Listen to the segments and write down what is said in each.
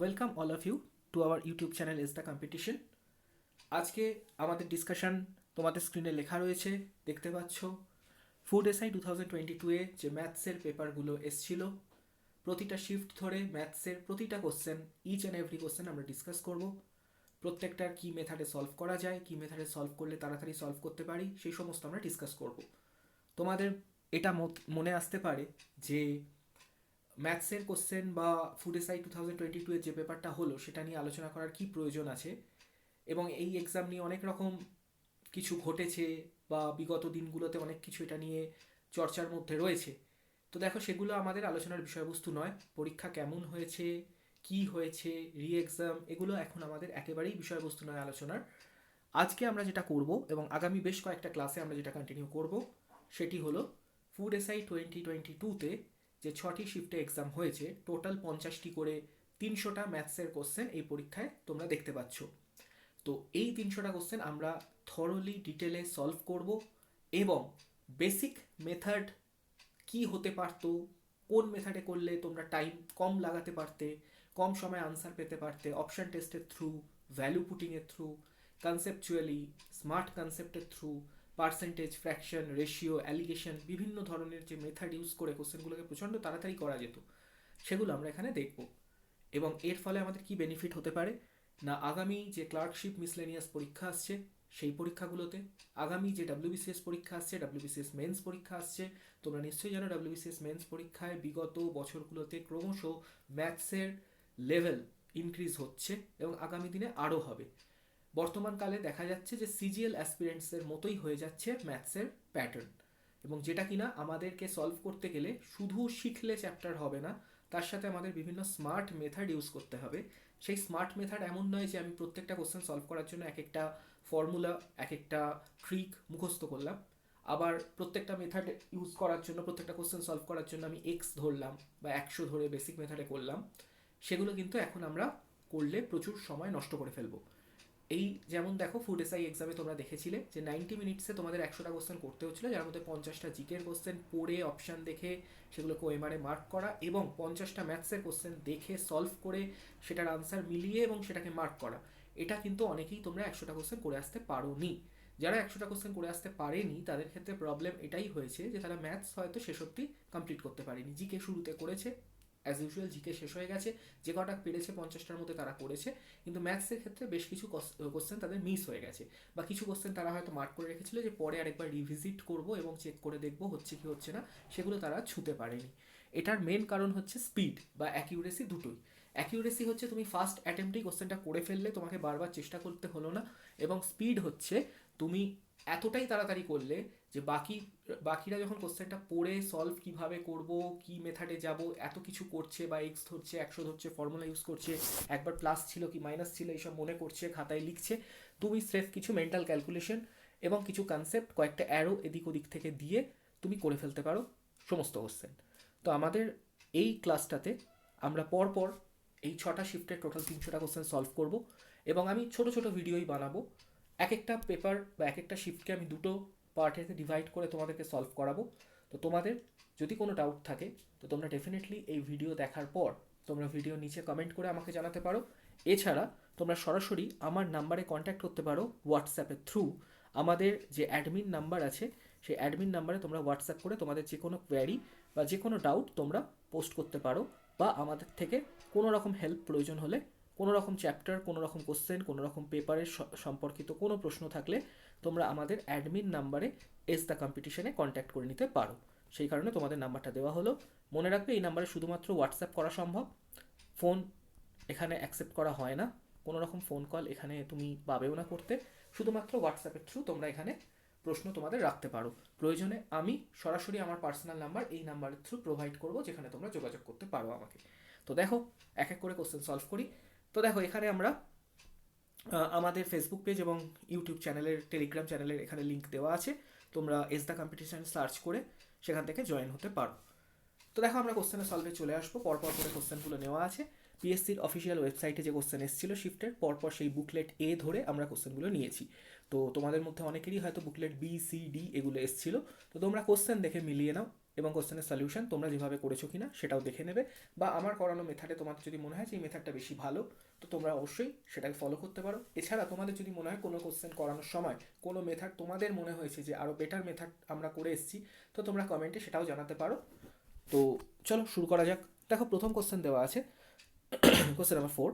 Welcome all of you to our YouTube channel is the competition. আজকে আমাদের discussion তোমাদের স্ক্রিনে লেখা রয়েছে, দেখতে পাচ্ছ। ফুড এসআই 2022-এ যে ম্যাথসের পেপারগুলো এসছিল, প্রতিটা শিফট ধরে ম্যাথসের প্রতিটা question, each and every question আমরা ডিসকাস করব। প্রত্যেকটার কী মেথাডে সলভ করা যায়, কী মেথাডে সলভ করলে তাড়াতাড়ি সলভ করতে পারি, সেই সমস্ত আমরা ডিসকাস করব। তোমাদের এটা মনে আসতে পারে যে ম্যাথসের কোশ্চেন বা ফুড এসআই 2022-এর যে পেপারটা হলো সেটা নিয়ে আলোচনা করার কি প্রয়োজন আছে, এবং এই এক্সাম নিয়ে অনেক রকম কিছু ঘটেছে বা বিগত দিনগুলোতে অনেক কিছু এটা নিয়ে চর্চার মধ্যে রয়েছে। তো দেখো, সেগুলো আমাদের আলোচনার বিষয়বস্তু নয়। পরীক্ষা কেমন হয়েছে, কি হয়েছে, রি এক্সাম, এগুলো এখন আমাদের একেবারেই বিষয়বস্তু নয় আলোচনার। আজকে আমরা যেটা করব এবং আগামী বেশ কয়েকটা ক্লাসে আমরা যেটা কন্টিনিউ করব সেটি হলো ফুড এসআই 2022-তে যে 6টি শিফটে এক্সাম হয়েছে, টোটাল 50টি করে 300টা ম্যাথসের কোশ্চেন এই পরীক্ষায় তোমরা দেখতে পাচ্ছ। তো এই 300টা কোশ্চেন আমরা থরলি ডিটেলে সলভ করব এবং বেসিক মেথড কি হতে পারতো, কোন মেথডে করলে তোমরা টাইম কম লাগাতে পারতে, কম সময়ে আনসার পেতে পারতে, অপশন টেস্টের থ্রু, ভ্যালু পুটিংয়ের থ্রু, কনসেপচুয়ালি, স্মার্ট কনসেপ্টের through, percentage, fraction, ratio, alligation, বিভিন্ন ধরনের যে মেথড ইউজ করে কোশ্চেনগুলোকে প্রচণ্ড তাড়াতাড়ি করা যেত, সেগুলো আমরা এখানে দেখব। এবং এর ফলে আমাদের কি বেনিফিট হতে পারে না, আগামী যে ক্লার্কশিপ মিসলেনিয়াস পরীক্ষা আসছে সেই পরীক্ষাগুলোতে, আগামী যে ডাব্লিউবিসিএস পরীক্ষা আসছে, ডাব্লিউবিসিএস মেন্স পরীক্ষা আসছে, তোমরা নিশ্চয়ই জানো ডাব্লিউবিসিএস মেন্স পরীক্ষায় বিগত বছরগুলোতে ক্রমশ ম্যাথসের লেভেল ইনক্রিজ হচ্ছে এবং আগামী দিনে আরও হবে। বর্তমানকালে দেখা যাচ্ছে যে সিজিএল অ্যাসপিরেন্টসের মতোই হয়ে যাচ্ছে ম্যাথসের প্যাটার্ন, এবং যেটা কিনা আমাদেরকে সলভ করতে গেলে শুধু শিখলে চ্যাপ্টার হবে না, তার সাথে আমাদের বিভিন্ন স্মার্ট মেথড ইউজ করতে হবে। সেই স্মার্ট মেথড এমন নয় যে আমি প্রত্যেকটা কোশ্চেন সলভ করার জন্য এক একটা ফর্মুলা, এক একটা ট্রিক মুখস্থ করলাম, আবার প্রত্যেকটা মেথড ইউজ করার জন্য, প্রত্যেকটা কোশ্চেন সলভ করার জন্য আমি এক্স ধরলাম বা 100 ধরে বেসিক মেথডে করলাম। সেগুলো কিন্তু এখন আমরা করলে প্রচুর সময় নষ্ট করে ফেলবো। এই যেমন দেখো, ফুড এসআই এক্সামে তোমরা দেখেছিলে যে 90 মিনিটসে তোমাদের 100টা কোশ্চেন করতে হচ্ছিল, যার মধ্যে 50টা জিকের কোশ্চেন পড়ে অপশান দেখে সেগুলোকে ওএমআরে মার্ক করা, এবং 50টা ম্যাথসের কোশ্চেন দেখে সলভ করে সেটার আনসার মিলিয়ে এবং সেটাকে মার্ক করা। এটা কিন্তু অনেকেই তোমরা 100টা কোশ্চেন করে আসতে পারো নি। যারা 100টা কোশ্চেন করে আসতে পারেনি তাদের ক্ষেত্রে প্রবলেম এটাই হয়েছে যে তারা ম্যাথস হয়তো শেষ অব্দি কমপ্লিট করতে পারেনি। জিকে শুরুতে করেছে, অ্যাজ ইউজুয়াল জিকে শেষ হয়ে গেছে, যে কটা পেরেছে 50টার মধ্যে তারা করেছে, কিন্তু ম্যাথসের ক্ষেত্রে বেশ কিছু কোশ্চেন তাদের মিস হয়ে গেছে, বা কিছু কোশ্চেন তারা হয়তো মার্ক করে রেখেছিল যে পরে আরেকবার রিভিজিট করব এবং চেক করে দেখব হচ্ছে কি হচ্ছে না, সেগুলো তারা ছুঁতে পারেনি। এটার মেন কারণ হচ্ছে স্পিড বা অ্যাকিউরেসি, দুটোই। অ্যাকিউরেসি হচ্ছে তুমি ফার্স্ট অ্যাটেম্পটেই কোশ্চেনটা করে ফেললে, তোমাকে বারবার চেষ্টা করতে হলো না, এবং স্পিড হচ্ছে তুমি এতটাই তাড়াতাড়ি করলে যে বাকিরা যখন কোশ্চেনটা পড়ে সলভ কিভাবে করব, কি মেথডে যাব, এত কিছু করছে, বা এক্স ধরছে, 100 ধরছে, ফর্মুলা ইউজ করছে, একবার প্লাস ছিল কি মাইনাস ছিল এইসব মনে করছে, খাতায় লিখছে, তুমি স্রেফ কিছু মেন্টাল ক্যালকুলেশন এবং কিছু কনসেপ্ট, কয়েকটা অ্যারো এদিক ওদিক থেকে দিয়ে তুমি করে ফেলতে পারো সমস্ত কোশ্চেন। তো আমাদের এই ক্লাসটাতে আমরা পরপর এই 6টা শিফটের টোটাল 300টা কোশ্চেন সলভ করব, এবং আমি ছোট ছোট ভিডিওই বানাবো। এক একটা পেপার বা এক একটা শিফটকে আমি দুটো পার্টেতে ডিভাইড করে তোমাদেরকে সলভ করাবো। তো তোমাদের যদি কোনো ডাউট থাকে তো তোমরা ডেফিনেটলি এই ভিডিও দেখার পর তোমরা ভিডিও নিচে কমেন্ট করে আমাকে জানাতে পারো। এছাড়া তোমরা সরাসরি আমার নাম্বারে কন্ট্যাক্ট করতে পারো হোয়াটসঅ্যাপের থ্রু। আমাদের যে অ্যাডমিন নাম্বার আছে সেই অ্যাডমিন নাম্বারে তোমরা হোয়াটসঅ্যাপ করে তোমাদের যে কোনো কোয়ারি বা যে কোনো ডাউট তোমরা পোস্ট করতে পারো, বা আমাদের থেকে কোনো রকম হেল্প প্রয়োজন হলে, কোনো রকম চ্যাপ্টার, কোনো রকম কোশ্চেন, কোনো রকম পেপারের সম্পর্কিত কোনো প্রশ্ন থাকলে তোমরা আমাদের অ্যাডমিন নাম্বারে এস দ্য কম্পিটিশনে কন্ট্যাক্ট করে নিতে পারো। সেই কারণে তোমাদের নাম্বারটা দেওয়া হলো। মনে রাখবে এই নাম্বারে শুধুমাত্র হোয়াটসঅ্যাপ করা সম্ভব, ফোন এখানে অ্যাকসেপ্ট করা হয় না, কোনো রকম ফোন কল এখানে তুমি পাবেও না করতে। শুধুমাত্র হোয়াটসঅ্যাপের থ্রু তোমরা এখানে প্রশ্ন তোমাদের রাখতে পারো। প্রয়োজনে আমি সরাসরি আমার পার্সোনাল নাম্বার এই নাম্বারের থ্রু প্রোভাইড করবো, যেখানে তোমরা যোগাযোগ করতে পারো আমাকে। তো দেখো, এক এক করে কোশ্চেন সলভ করি। তো দেখো, এখানে আমরা আমাদের ফেসবুক পেজ এবং ইউটিউব চ্যানেলের, টেলিগ্রাম চ্যানেলের এখানে লিঙ্ক দেওয়া আছে, তোমরা এস দ্য কম্পিটিশন সার্চ করে সেখান থেকে জয়েন হতে পারো। তো দেখো, আমরা কোশ্চেনের সলভে চলে আসবো। পরপর করে কোশ্চেনগুলো নেওয়া আছে। পিএসসির অফিসিয়াল ওয়েবসাইটে যে কোশ্চেন এসেছিল শিফটের, পরপর সেই বুকলেট এ ধরে আমরা কোশ্চেনগুলো নিয়েছি। তো তোমাদের মধ্যে অনেকেরই হয়তো বুকলেট বি, সি, ডি এগুলো এসেছিলো। তো তোমরা কোশ্চেন দেখে মিলিয়ে নাও এবং কোশ্চেনের সলিউশন তোমরা যেভাবে করেছো কিনা সেটাও দেখে নেবে, বা আমার করানো মেথডে তোমার যদি মনে হয় যে এই মেথডটা বেশি ভালো, তো তোমরা অবশ্যই সেটাকে ফলো করতে পারো। এছাড়া তোমাদের যদি মনে হয় কোনো কোশ্চেন করানোর সময় কোনো মেথড তোমাদের মনে হয়েছে যে আরও বেটার মেথড আমরা করে এসেছি, তো তোমরা কমেন্টে সেটাও জানাতে পারো। তো চলো শুরু করা যাক। দেখো প্রথম কোশ্চেন দেওয়া আছে, question number 4,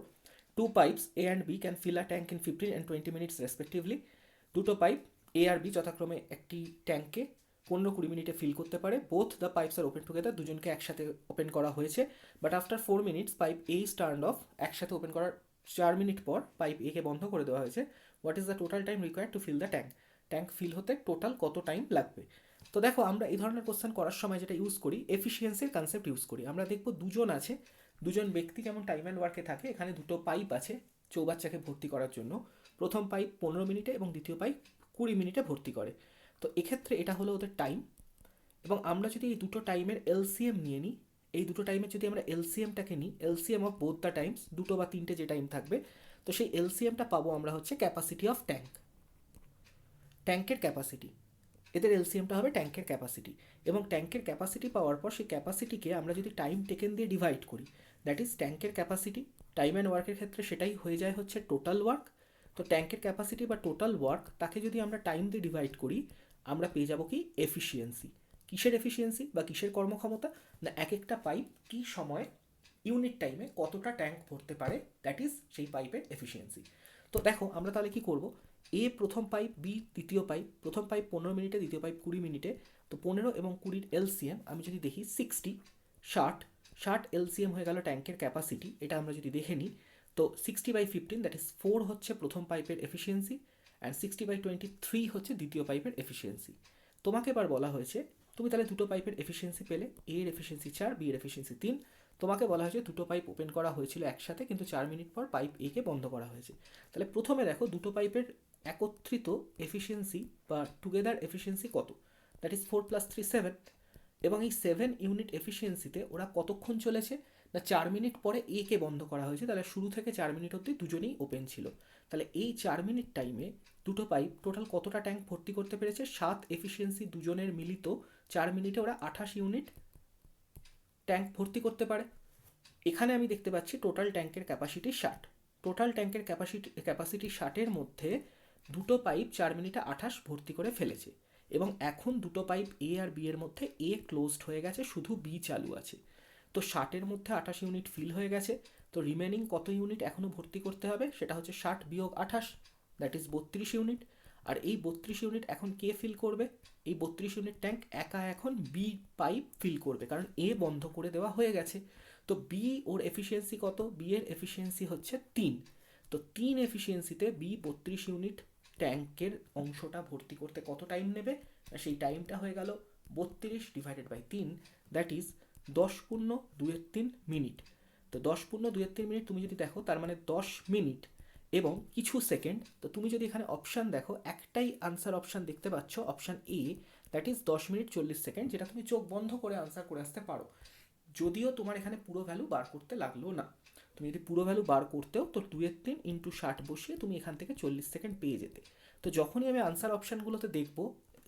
two pipes A and B can fill a tank in 15 and 20 minutes respectively. দুটো পাইপ এ আর বি যথাক্রমে একটি ট্যাঙ্কে 15-20 মিনিটে ফিল করতে পারে। Both the pipes are open together, দুজনকে একসাথে ওপেন করা হয়েছে। But after 4 minutes pipe A is turned off, একসাথে ওপেন করার 4 মিনিট পর পাইপ এ কে বন্ধ করে দেওয়া হয়েছে। What is the total time required to fill the tank? Tank fill হতে টোটাল কত টাইম লাগবে? তো দেখো আমরা এই ধরনের কোশ্চেন করার সময় যেটা ইউজ করি, এফিসিয়েন্সির কনসেপ্ট ইউজ করি। আমরা দেখব দুজন আছে, দুজন ব্যক্তি যেমন টাইম অ্যান্ড ওয়ার্কে থাকে, এখানে দুটো পাইপ আছে চৌবাচ্চাকে ভর্তি করার জন্য। প্রথম পাইপ 15 মিনিটে এবং দ্বিতীয় পাইপ 20 মিনিটে ভর্তি করে। তো এক্ষেত্রে এটা হলো ওদের টাইম, এবং আমরা যদি এই দুটো টাইমের এলসিএম নিয়ে নিই, এই দুটো টাইমের যদি আমরা এলসিএমটাকে নিই, LCM of both the Times, দুটো বা তিনটে যে টাইম থাকবে, তো সেই এলসিএমটা পাবো আমরা হচ্ছে ক্যাপাসিটি অফ ট্যাঙ্ক, ট্যাঙ্কের ক্যাপাসিটি। এদের এলসিএমটা হবে ট্যাঙ্কের ক্যাপাসিটি, এবং ট্যাঙ্কের ক্যাপাসিটি পাওয়ার পর সেই ক্যাপাসিটিকে আমরা যদি টাইম টেকেন দিয়ে ডিভাইড করি, দ্যাট ইজ ট্যাঙ্কের ক্যাপাসিটি। টাইম অ্যান্ড ওয়ার্কের ক্ষেত্রে সেটাই হয়ে যায় হচ্ছে টোটাল ওয়ার্ক। তো ট্যাঙ্কের ক্যাপাসিটি বা টোটাল ওয়ার্ক, তাকে যদি আমরা টাইম দিয়ে ডিভাইড করি, আমরা পেয়ে যাবো কি এফিসিয়েন্সি। কিসের এফিসিয়েন্সি বা কিসের কর্মক্ষমতা? না এক একটা পাইপ কী সময় ইউনিট টাইমে কতটা ট্যাঙ্ক ভরতে পারে, দ্যাট ইজ সেই পাইপের এফিসিয়েন্সি। তো দেখো আমরা তাহলে কি করব, এ প্রথম পাইপ, বি দ্বিতীয় পাইপ, প্রথম পাইপ 15 মিনিটে, দ্বিতীয় পাইপ 20 মিনিটে। তো 15 এবং 20 এলসিএম আমি যদি দেখি 60, 60 এলসিএম হয়ে গেল ট্যাঙ্কের ক্যাপাসিটি। এটা আমরা যদি দেখে নিই, তো 60/15 দ্যাট ইজ 4 হচ্ছে প্রথম পাইপের এফিসিয়েন্সি, অ্যান্ড 60/23 হচ্ছে দ্বিতীয় পাইপের এফিসিয়েন্সি। তোমাকে এবার বলা হয়েছে, তুমি তাহলে দুটো পাইপের এফিসিয়েন্সি পেলে, এ এর এফিসিয়েন্সি 4, বি এর এফিসিয়েন্সি 3। তোমাকে বলা হয়েছে দুটো পাইপ ওপেন করা হয়েছিল একসাথে, কিন্তু 4 মিনিট পর পাইপ এ কে বন্ধ করা হয়েছে। তাহলে প্রথমে দেখো দুটো পাইপের একত্রিত এফিসিয়েন্সি বা টুগেদার এফিসিয়েন্সি কত, দ্যাট ইজ 4 + 3 7। এবং এই 7 ইউনিট এফিসিয়েন্সিতে ওরা কতক্ষণ চলেছে, না 4 মিনিট পরে এ কে বন্ধ করা হয়েছে, তাহলে শুরু থেকে 4 মিনিট অবধি দুজনেই ওপেন ছিল। তাহলে এই 4 মিনিট টাইমে দুটো পাইপ টোটাল কতটা ট্যাঙ্ক ভর্তি করতে পেরেছে? 7 এফিসিয়েন্সি দুজনের মিলিত 4 মিনিটে ওরা 28 ইউনিট ট্যাঙ্ক ভর্তি করতে পারে। এখানে আমি দেখতে পাচ্ছি টোটাল ট্যাঙ্কের ক্যাপাসিটি 60। টোটাল ট্যাঙ্কের ক্যাপাসিটি 60-এর মধ্যে দুটো পাইপ 4 মিনিটে 28 ভর্তি করে ফেলেছে, এবং এখন দুটো পাইপ এ আর বি এর মধ্যে এ ক্লোজড হয়ে গেছে, শুধু বি চালু আছে। তো 60-এর মধ্যে 28 ইউনিট ফিল হয়ে গেছে। তো রিমেনিং কত ইউনিট এখনও ভর্তি করতে হবে? সেটা হচ্ছে 60 - 28, দ্যাট ইজ 32 ইউনিট। আর এই 32 ইউনিট এখন কে ফিল করবে? এই 32 ইউনিট ট্যাঙ্ক একা এখন বি পাইপ ফিল করবে, কারণ এ বন্ধ করে দেওয়া হয়ে গেছে। তো বি ওর এফিসিয়েন্সি কত? বি এর এফিসিয়েন্সি হচ্ছে 3। তো 3 এফিসিয়েন্সিতে বি 32 ইউনিট ট্যাঙ্কের অংশটা ভর্তি করতে কত টাইম নেবে? সেই টাইমটা হয়ে গেল 32/3, দ্যাট ইজ 10 × 2 = 3 মিনিট। তো 10 × 2 = 3 মিনিট তুমি যদি দেখো, তার মানে 10 মিনিট এবং কিছু সেকেন্ড। তো তুমি যদি এখানে অপশান দেখো, একটাই আনসার অপশান দেখতে পাচ্ছ, option A, that is 10 minute 40 second, যেটা তুমি চোখ বন্ধ করে আনসার করে আসতে পারো। যদিও তোমার এখানে পুরো ভ্যালু বার করতে লাগলো না। তুমি যদি পুরো ভ্যালু বার করতেও, তো 2/3 × 60 বসিয়ে তুমি এখান থেকে 40 সেকেন্ড পেয়ে যেতে। তো যখনই আমি আনসার অপশানগুলোতে দেখবো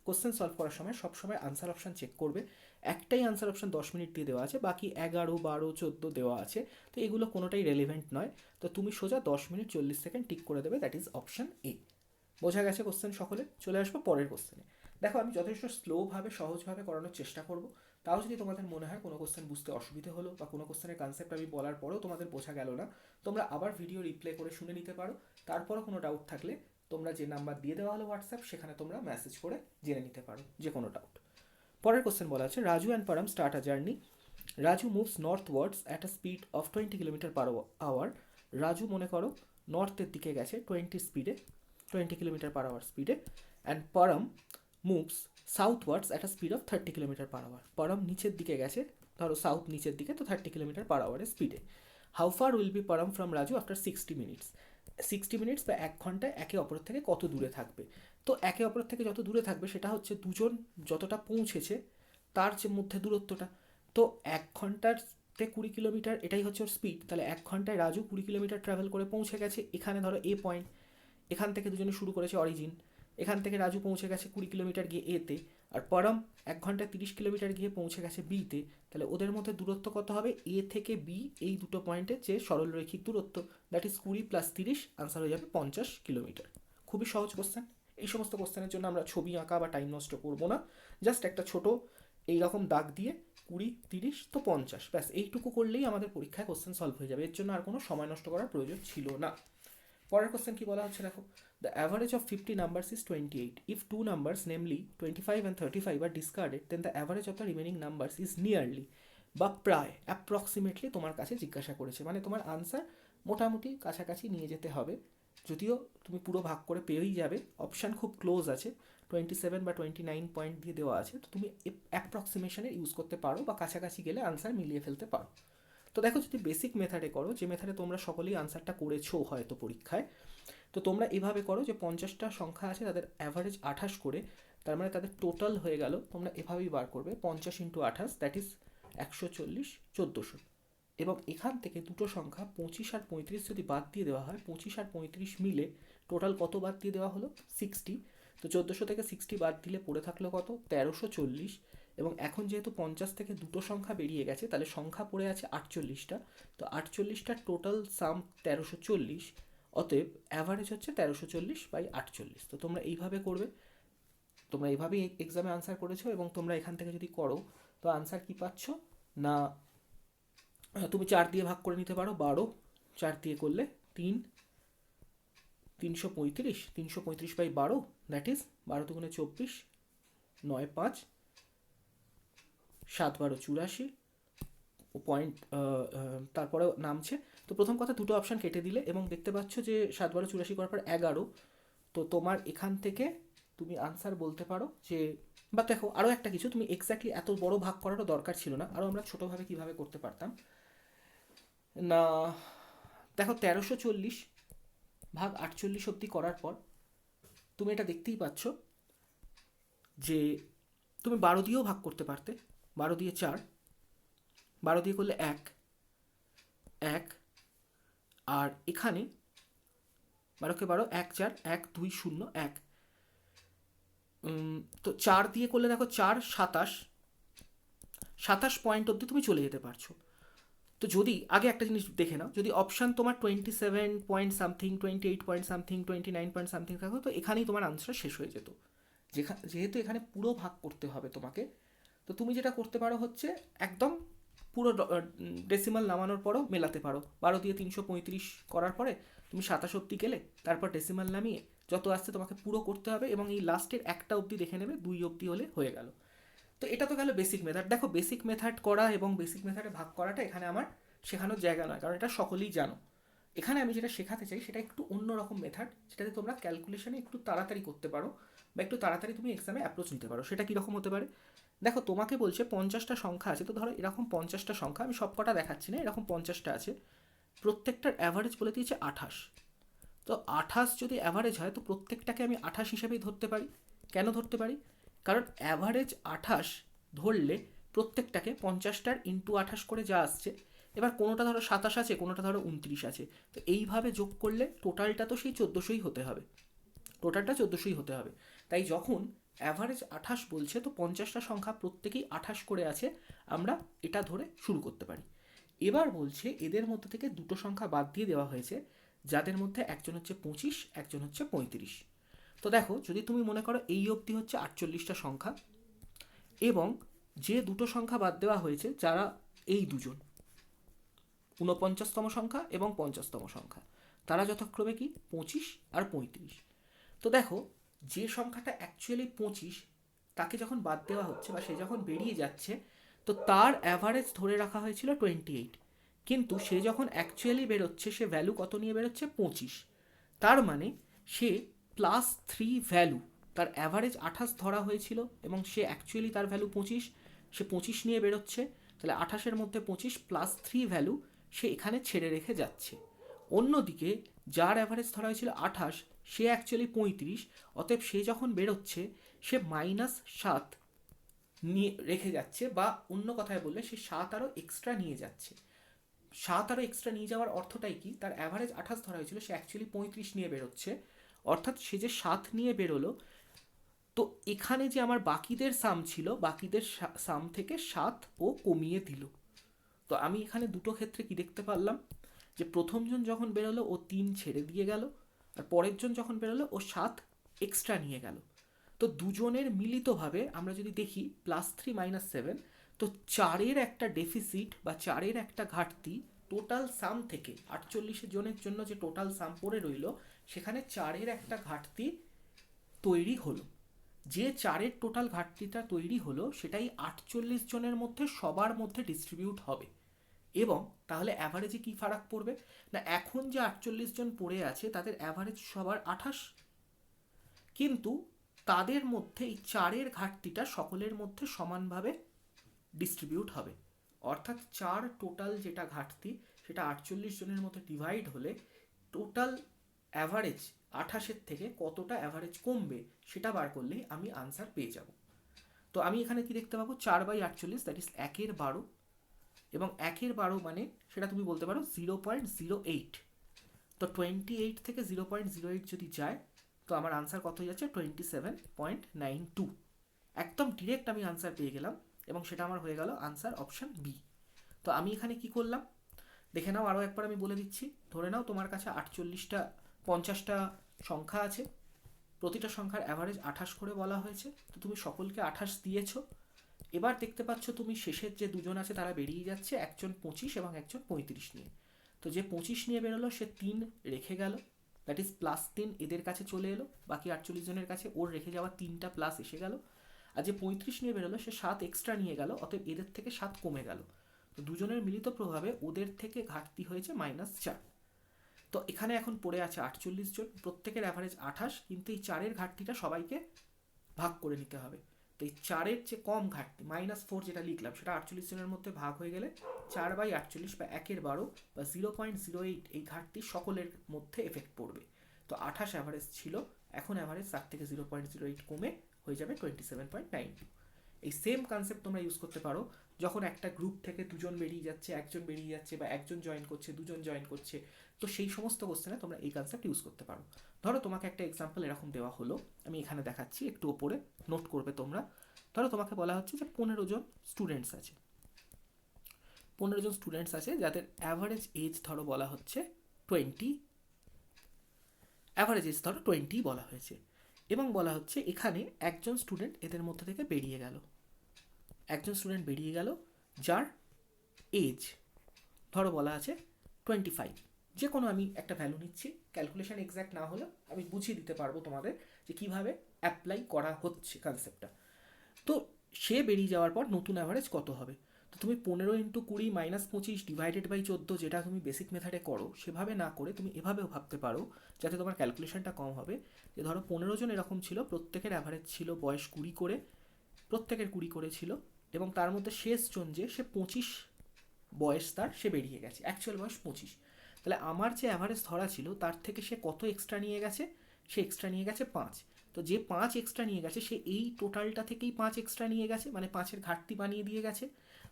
কোশ্চেন সলভ করার সময়, সবসময় আনসার অপশান চেক করবে। একটাই আনসার অপশান 10 মিনিট দিয়ে দেওয়া আছে, বাকি 11, 12, 14 দেওয়া আছে। তো এগুলো কোনোটাই রেলিভেন্ট নয়। তো তুমি সোজা 10 মিনিট 40 সেকেন্ড টিক করে দেবে, দ্যাট ইজ অপশান এ। বোঝা গেছে কোশ্চেন সকলে? চলে আসবো পরের কোশ্চেনে। দেখো আমি যথেষ্ট স্লোভাবে, সহজভাবে করানোর চেষ্টা করব। তাও যদি তোমাদের মনে হয় কোনো কোশ্চেন বুঝতে অসুবিধে হলো, বা কোনো কোশ্চেনের কনসেপ্ট আমি বলার পরেও তোমাদের বোঝা গেল না, তোমরা আবার ভিডিও রিপ্লে করে শুনে নিতে পারো। তারপরও কোনো ডাউট থাকলে তোমরা যে নাম্বার দিয়ে দেওয়া হলো হোয়াটসঅ্যাপ, সেখানে তোমরা মেসেজ করে জেনে নিতে পারো যে কোনো ডাউট। পরের কোশ্চেন বলা আছে, Raju and Param start a journey. Raju moves northwards at a speed of 20 kilometre per hour. Raju মনে করো নর্থের দিকে গেছে 20 কিলোমিটার/আওয়ার স্পিডে, and Param moves southwards at a speed of 30 kilometre per hour. Param নিচের দিকে গেছে, ধরো সাউথ নিচের দিকে, তো 30 কিলোমিটার/আওয়ারের স্পিডে। How far will be Param from Raju after 60 minutes? 60 minutes বা 1 ঘন্টায় একে অপরের থেকে কত দূরে থাকবে? তো একে অপরের থেকে যত দূরে থাকবে সেটা হচ্ছে দুজন যতটা পৌঁছেছে তার যে মধ্যে দূরত্বটা। তো 1 ঘন্টাতে 20 কিলোমিটার, এটাই হচ্ছে ওর স্পিড। তাহলে 1 ঘন্টায় রাজু 20 কিলোমিটার ট্রাভেল করে পৌঁছে গেছে এখানে, ধরো এ পয়েন্ট। এখান থেকে দুজনে শুরু করেছে অরিজিন, এখান থেকে রাজু পৌঁছে গেছে 20 কিলোমিটার গিয়ে এতে, আর পরম 1 ঘন্টায় 30 কিলোমিটার গিয়ে পৌঁছে গেছে বিতে, তাহলে ওদের মধ্যে দূরত্ব কত হবে? এ থেকে বি, এই দুটো পয়েন্টের যে সরলরৈখিক দূরত্ব, দ্যাট ইজ 20 + 30, আনসার হয়ে যাবে 50 কিলোমিটার। খুবই সহজ কোশ্চেন। এই সমস্ত কোশ্চেনের জন্য আমরা ছবি আঁকা বা টাইম নষ্ট করবো না, জাস্ট একটা ছোট এইরকম দাগ দিয়ে 20, 30 তো 50, ব্যাস এইটুকু করলেই আমাদের পরীক্ষায় কোশ্চেন সলভ হয়ে যাবে। এর জন্য আর কোনো সময় নষ্ট করার প্রয়োজন ছিল না। পরের কোশ্চেন কি বলা হচ্ছে দেখো, the average of 50 numbers is 28. If two numbers namely 25 and 35 are discarded, then the average of the remaining numbers is nearly, বা প্রায় অ্যাপ্রক্সিমেটলি তোমার কাছে জিজ্ঞাসা করেছে, মানে তোমার আনসার মোটামুটি কাছাকাছি নিয়ে যেতে হবে। যদিও তুমি পুরো ভাগ করে পেয়েই যাবে, অপশান খুব ক্লোজ আছে, 27 বা 29 পয়েন্ট দিয়ে দেওয়া আছে, তো তুমি অ্যাপ্রক্সিমেশনে ইউজ করতে পারো বা কাছাকাছি গেলে আনসার মিলিয়ে ফেলতে পারো। তো দেখো, যদি বেসিক মেথডে করো, যে মেথডে তোমরা সকলেই আনসারটা করেছো হয়তো পরীক্ষায়, তো তোমরা এভাবে করো যে 50টা সংখ্যা আছে, তাদের অ্যাভারেজ 28 করে, তার মানে তাদের টোটাল হয়ে গেল, তোমরা এভাবেই বার করবে 50 × 28, দ্যাট ইজ 140, 1400। এবং এখান থেকে দুটো সংখ্যা 25 আর 35 যদি বাদ দিয়ে দেওয়া হয়, 25 আর 35 মিলে টোটাল কত বাদ দিয়ে দেওয়া হলো? 60। তো 1400 থেকে 60 বাদ দিলে পড়ে থাকলো কত? 1340। এবং এখন যেহেতু 50 থেকে দুটো সংখ্যা বেরিয়ে গেছে, তাহলে সংখ্যা পড়ে আছে 48টা। তো 48টার টোটাল সাম 1340, অতএব অ্যাভারেজ হচ্ছে 1340/48। তো তোমরা এইভাবে করবে, তোমরা এইভাবেই এক্সামে আনসার করেছো, এবং তোমরা এখান থেকে যদি করো তো আনসার কি পাচ্ছ না, তুমি 4 দিয়ে ভাগ করে নিতে পারো, 12, 4 দিয়ে করলে 3, 335, 335/12, দ্যাট ইজ 12 × 24, 9, 5, 7, 12, 84 পয়েন্ট, তারপরে নামছে। তো প্রথম কথা, দুটো অপশান কেটে দিলে এবং দেখতে পাচ্ছ যে 7, 12, 84 করার পর 11। তো তোমার এখান থেকে তুমি আনসার বলতে পারো যে, বা দেখো আরও একটা কিছু, তুমি এক্স্যাক্টলি এত বড় ভাগ করারও দরকার ছিল না, আরও আমরা ছোটোভাবে কীভাবে করতে পারতাম না, দেখো 1340/48 অবধি করার পর তুমি এটা দেখতেই পাচ্ছ যে তুমি 12 দিয়েও ভাগ করতে পারতে, 12 দিয়ে 4, 12 দিয়ে করলে 1, 1, আর এখানে 12 × 12, 1, 4, 1, 2, 0, 1, তো 4 দিয়ে করলে দেখো 4, 27, 27 পয়েন্ট অবধি তুমি চলে যেতে পারছো। তো যদি আগে একটা জিনিস দেখে নাও, যদি অপশান তোমার 27 point something, 28 point something, 29 point something থাকো, তো এখানেই তোমার আনসার শেষ হয়ে যেত। যেহেতু এখানে পুরো ভাগ করতে হবে তোমাকে, তো তুমি যেটা করতে পারো হচ্ছে একদম পুরো ডেসিমাল নামানোর পরও মেলাতে পারো। 12 দিয়ে 335 করার পরে তুমি 27 অবধি গেলে, তারপর ডেসিমাল নামিয়ে যত আসছে তোমাকে পুরো করতে হবে, এবং এই লাস্টের একটা অবধি দেখে নেবে, 2 অবধি হলে হয়ে গেল। তো এটা তো গেল বেসিক মেথড। দেখো, বেসিক মেথড করা এবং বেসিক মেথডে ভাগ করাটা এখানে আমার শেখানোর জায়গা নয়, কারণ এটা সকলেই জানো। এখানে আমি যেটা শেখাতে চাই সেটা একটু অন্যরকম মেথড, যেটাতে তোমরা ক্যালকুলেশনে একটু তাড়াতাড়ি করতে পারো বা একটু তাড়াতাড়ি তুমি এক্সামে অ্যাপ্রোচ নিতে পারো। সেটা কীরকম হতে পারে? দেখো, তোমাকে বলছে 50টা সংখ্যা আছে, তো ধরো এরকম 50টা সংখ্যা, আমি সব কটা দেখাচ্ছি না, এরকম 50টা আছে, প্রত্যেকটার অ্যাভারেজ বলে দিয়েছে 28। তো 28 যদি অ্যাভারেজ হয়, তো প্রত্যেকটাকে আমি 28 হিসেবেই ধরতে পারি। কেন ধরতে পারি? কারণ অ্যাভারেজ 28 ধরলে প্রত্যেকটাকে 50টার ইন্টু 28 করে যা আসছে, এবার কোনোটা ধরো 27 আছে, কোনোটা ধরো 29 আছে, তো এইভাবে যোগ করলে টোটালটা তো সেই 1400ই হতে হবে, টোটালটা 1400ই হতে হবে। তাই যখন অ্যাভারেজ 28 বলছে, তো 50টা সংখ্যা প্রত্যেকেই 28 করে আছে, আমরা এটা ধরে শুরু করতে পারি। এবার বলছে এদের মধ্যে থেকে দুটো সংখ্যা বাদ দিয়ে দেওয়া হয়েছে, যাদের মধ্যে একজন হচ্ছে 25, একজন হচ্ছে 35। তো দেখো, যদি তুমি মনে করো এই অবধি হচ্ছে 48টা সংখ্যা, এবং যে দুটো সংখ্যা বাদ দেওয়া হয়েছে, যারা এই দুজন 49তম সংখ্যা এবং 50তম সংখ্যা, তারা যথাক্রমে কি 25 আর 35। তো দেখো, যে সংখ্যাটা অ্যাকচুয়ালি 25, তাকে যখন বাদ দেওয়া হচ্ছে বা সে যখন বেরিয়ে যাচ্ছে, তো তার অ্যাভারেজ ধরে রাখা হয়েছিল 28, কিন্তু সে যখন অ্যাকচুয়ালি বেরোচ্ছে, সে ভ্যালু কত নিয়ে বেরোচ্ছে? 25। তার মানে সে +3 ভ্যালু, তার অ্যাভারেজ 28 ধরা হয়েছিল এবং সে অ্যাকচুয়ালি তার ভ্যালু 25, সে 25 নিয়ে বেরোচ্ছে, তাহলে 28-এর মধ্যে 25 +3 ভ্যালু সে এখানে ছেড়ে রেখে যাচ্ছে। অন্যদিকে যার অ্যাভারেজ ধরা হয়েছিল 28, সে অ্যাকচুয়ালি 35, অতএব সে যখন বেরোচ্ছে সে -7 নিয়ে রেখে যাচ্ছে, বা অন্য কথায় বললে সে 7 আরও এক্সট্রা নিয়ে যাচ্ছে। 7 আরও এক্সট্রা নিয়ে যাওয়ার অর্থটাই কি? তার অ্যাভারেজ 28 ধরা হয়েছিল, সে অ্যাকচুয়ালি 35 নিয়ে বেরোচ্ছে, অর্থাৎ সে যে 7 নিয়ে বেরোলো, তো এখানে যে আমার বাকিদের সাম ছিল, বাকিদের সাম থেকে 7 ও কমিয়ে দিল। তো আমি এখানে দুটো ক্ষেত্রে কি দেখতে পারলাম, যে প্রথমজন যখন বেরোলো ও 3 ছেড়ে দিয়ে গেল, আর পরের জন যখন বেরোলো ও 7 এক্সট্রা নিয়ে গেল। তো দুজনের মিলিতভাবে আমরা যদি দেখি +3 - 7, তো 4-এর একটা ডেফিসিট বা 4-এর একটা ঘাটতি টোটাল সাম থেকে 48 জনের জন্য যে টোটাল সাম পড়ে রইল, সেখানে 4-এর একটা ঘাটতি তৈরি হলো। যে 4-এর টোটাল ঘাটতিটা তৈরি হলো সেটাই 48 জনের মধ্যে সবার মধ্যে ডিস্ট্রিবিউট হবে। এবং তাহলে অ্যাভারেজে কি ফারাক পড়বে না, এখন যে 48 জন পড়ে আছে তাদের অ্যাভারেজ সবার 28, কিন্তু তাদের মধ্যে এই 4-এর ঘাটতিটা সকলের মধ্যে সমানভাবে ডিস্ট্রিবিউট হবে। অর্থাৎ 4 টোটাল যেটা ঘাটতি সেটা 48 জনের মধ্যে ডিভাইড হলে টোটাল অ্যাভারেজ 28-এর থেকে কতটা অ্যাভারেজ কমবে সেটা বার করলেই আমি আনসার পেয়ে যাব। তো আমি এখানে কি দেখতে পাবো, 4/48, দ্যাট ইজ 1/12, এবং 1/12 মানে সেটা তুমি বলতে পারো 0.08। তো 28 থেকে 0.08 যদি যায় তো আমার আনসার কত হয়ে যাচ্ছে, 27.92। একদম ডিরেক্ট আমি আনসার পেয়ে গেলাম, এবং সেটা আমার হয়ে গেল আনসার অপশন বি। তো আমি এখানে কি করলাম দেখে নাও, আরও একবার আমি বলে দিচ্ছি। ধরে নাও তোমার কাছে 50টা সংখ্যা আছে, প্রতিটা সংখ্যার অ্যাভারেজ 28 করে বলা হয়েছে, তো তুমি সকলকে 28 দিয়েছো। এবার দেখতে পাচ্ছ তুমি শেষের যে দুজন আছে তারা বেরিয়ে যাচ্ছে, একজন 25 এবং একজন 35 নিয়ে। তো যে 25 নিয়ে বেরোলো সে 3 রেখে গেল, দ্যাট ইজ +3 এদের কাছে চলে এলো, বাকি 48 জনের কাছে ওর রেখে যাওয়া 3টা প্লাস এসে গেল। আর যে 35 নিয়ে বেরোলো সে 7 এক্সট্রা নিয়ে গেল, অতএব এদের থেকে 7 কমে গেল। তো দুজনের মিলিত প্রভাবে ওদের থেকে ঘাটতি হয়েছে -4। তো এখানে এখন পড়ে আছে 48 জন, প্রত্যেকের অ্যাভারেজ 28, কিন্তু এই 4-এর ঘাটতিটা সবাইকে ভাগ করে নিতে হবে। তো এই 4-এর যে কম ঘাটতি -4 যেটা লিখলাম সেটা 48 জনের মধ্যে ভাগ হয়ে গেলে 4/48 বা 1/12 বা 0.08 এই ঘাটতি সকলের মধ্যে এফেক্ট পড়বে। তো 28 অ্যাভারেজ ছিল, এখন অ্যাভারেজ তার থেকে 0.08 কমে হয়ে যাবে 27.92। এই সেম কনসেপ্ট তোমরা ইউজ করতে পারো যখন একটা গ্রুপ থেকে দুজন বেরিয়ে যাচ্ছে, একজন বেরিয়ে যাচ্ছে, বা একজন জয়েন করছে, দুজন জয়েন করছে। তো সেই সমস্ত কোশ্চেনে তোমরা এই কনসেপ্ট ইউজ করতে পারো। ধরো তোমাকে একটা এক্সাম্পল এরকম দেওয়া হলো, আমি এখানে দেখাচ্ছি, একটু ওপরে নোট করবে তোমরা। ধরো তোমাকে বলা হচ্ছে যে 15 জন স্টুডেন্টস আছে, 15 জন স্টুডেন্টস আছে যাদের অ্যাভারেজ এজ ধরো বলা হচ্ছে 20, অ্যাভারেজ এজ ধরো 20 বলা হয়েছে, এবং বলা হচ্ছে এখানে একজন স্টুডেন্ট এদের মধ্যে থেকে বেরিয়ে গেল, একজন স্টুডেন্ট বেরিয়ে গেল যার এজ ধরো বলা আছে 25। যে কোনো আমি একটা ভ্যালু নিচ্ছি, ক্যালকুলেশন এক্স্যাক্ট না হলেও আমি বুঝিয়ে দিতে পারবো তোমাদের যে কীভাবে অ্যাপ্লাই করা হচ্ছে কনসেপ্টটা। তো সে বেরিয়ে যাওয়ার পর নতুন অ্যাভারেজ কত হবে, তো তুমি 15 × 20 - 25 ডিভাইডেড বাই 14 যেটা তুমি বেসিক মেথডে করো সেভাবে না করে তুমি এভাবেও ভাবতে পারো, যাতে তোমার ক্যালকুলেশনটা কম হবে। যে ধরো 15 জন এরকম ছিল, প্রত্যেকের অ্যাভারেজ ছিল বয়স 20 করে, প্রত্যেকের 20 করে ছিল, এবং তার মধ্যে শেষজন যে সে 25 বয়স তার, সে বেরিয়ে গেছে, অ্যাকচুয়াল বয়স 25। তাহলে আমার যে অ্যাভারেজ ধরা ছিল তার থেকে সে কত এক্সট্রা নিয়ে গেছে, সে এক্সট্রা নিয়ে গেছে 5। তো যে 5 এক্সট্রা নিয়ে গেছে সে এই টোটালটা থেকেই 5 এক্সট্রা নিয়ে গেছে, মানে 5-এর ঘাটতি বানিয়ে দিয়ে গেছে।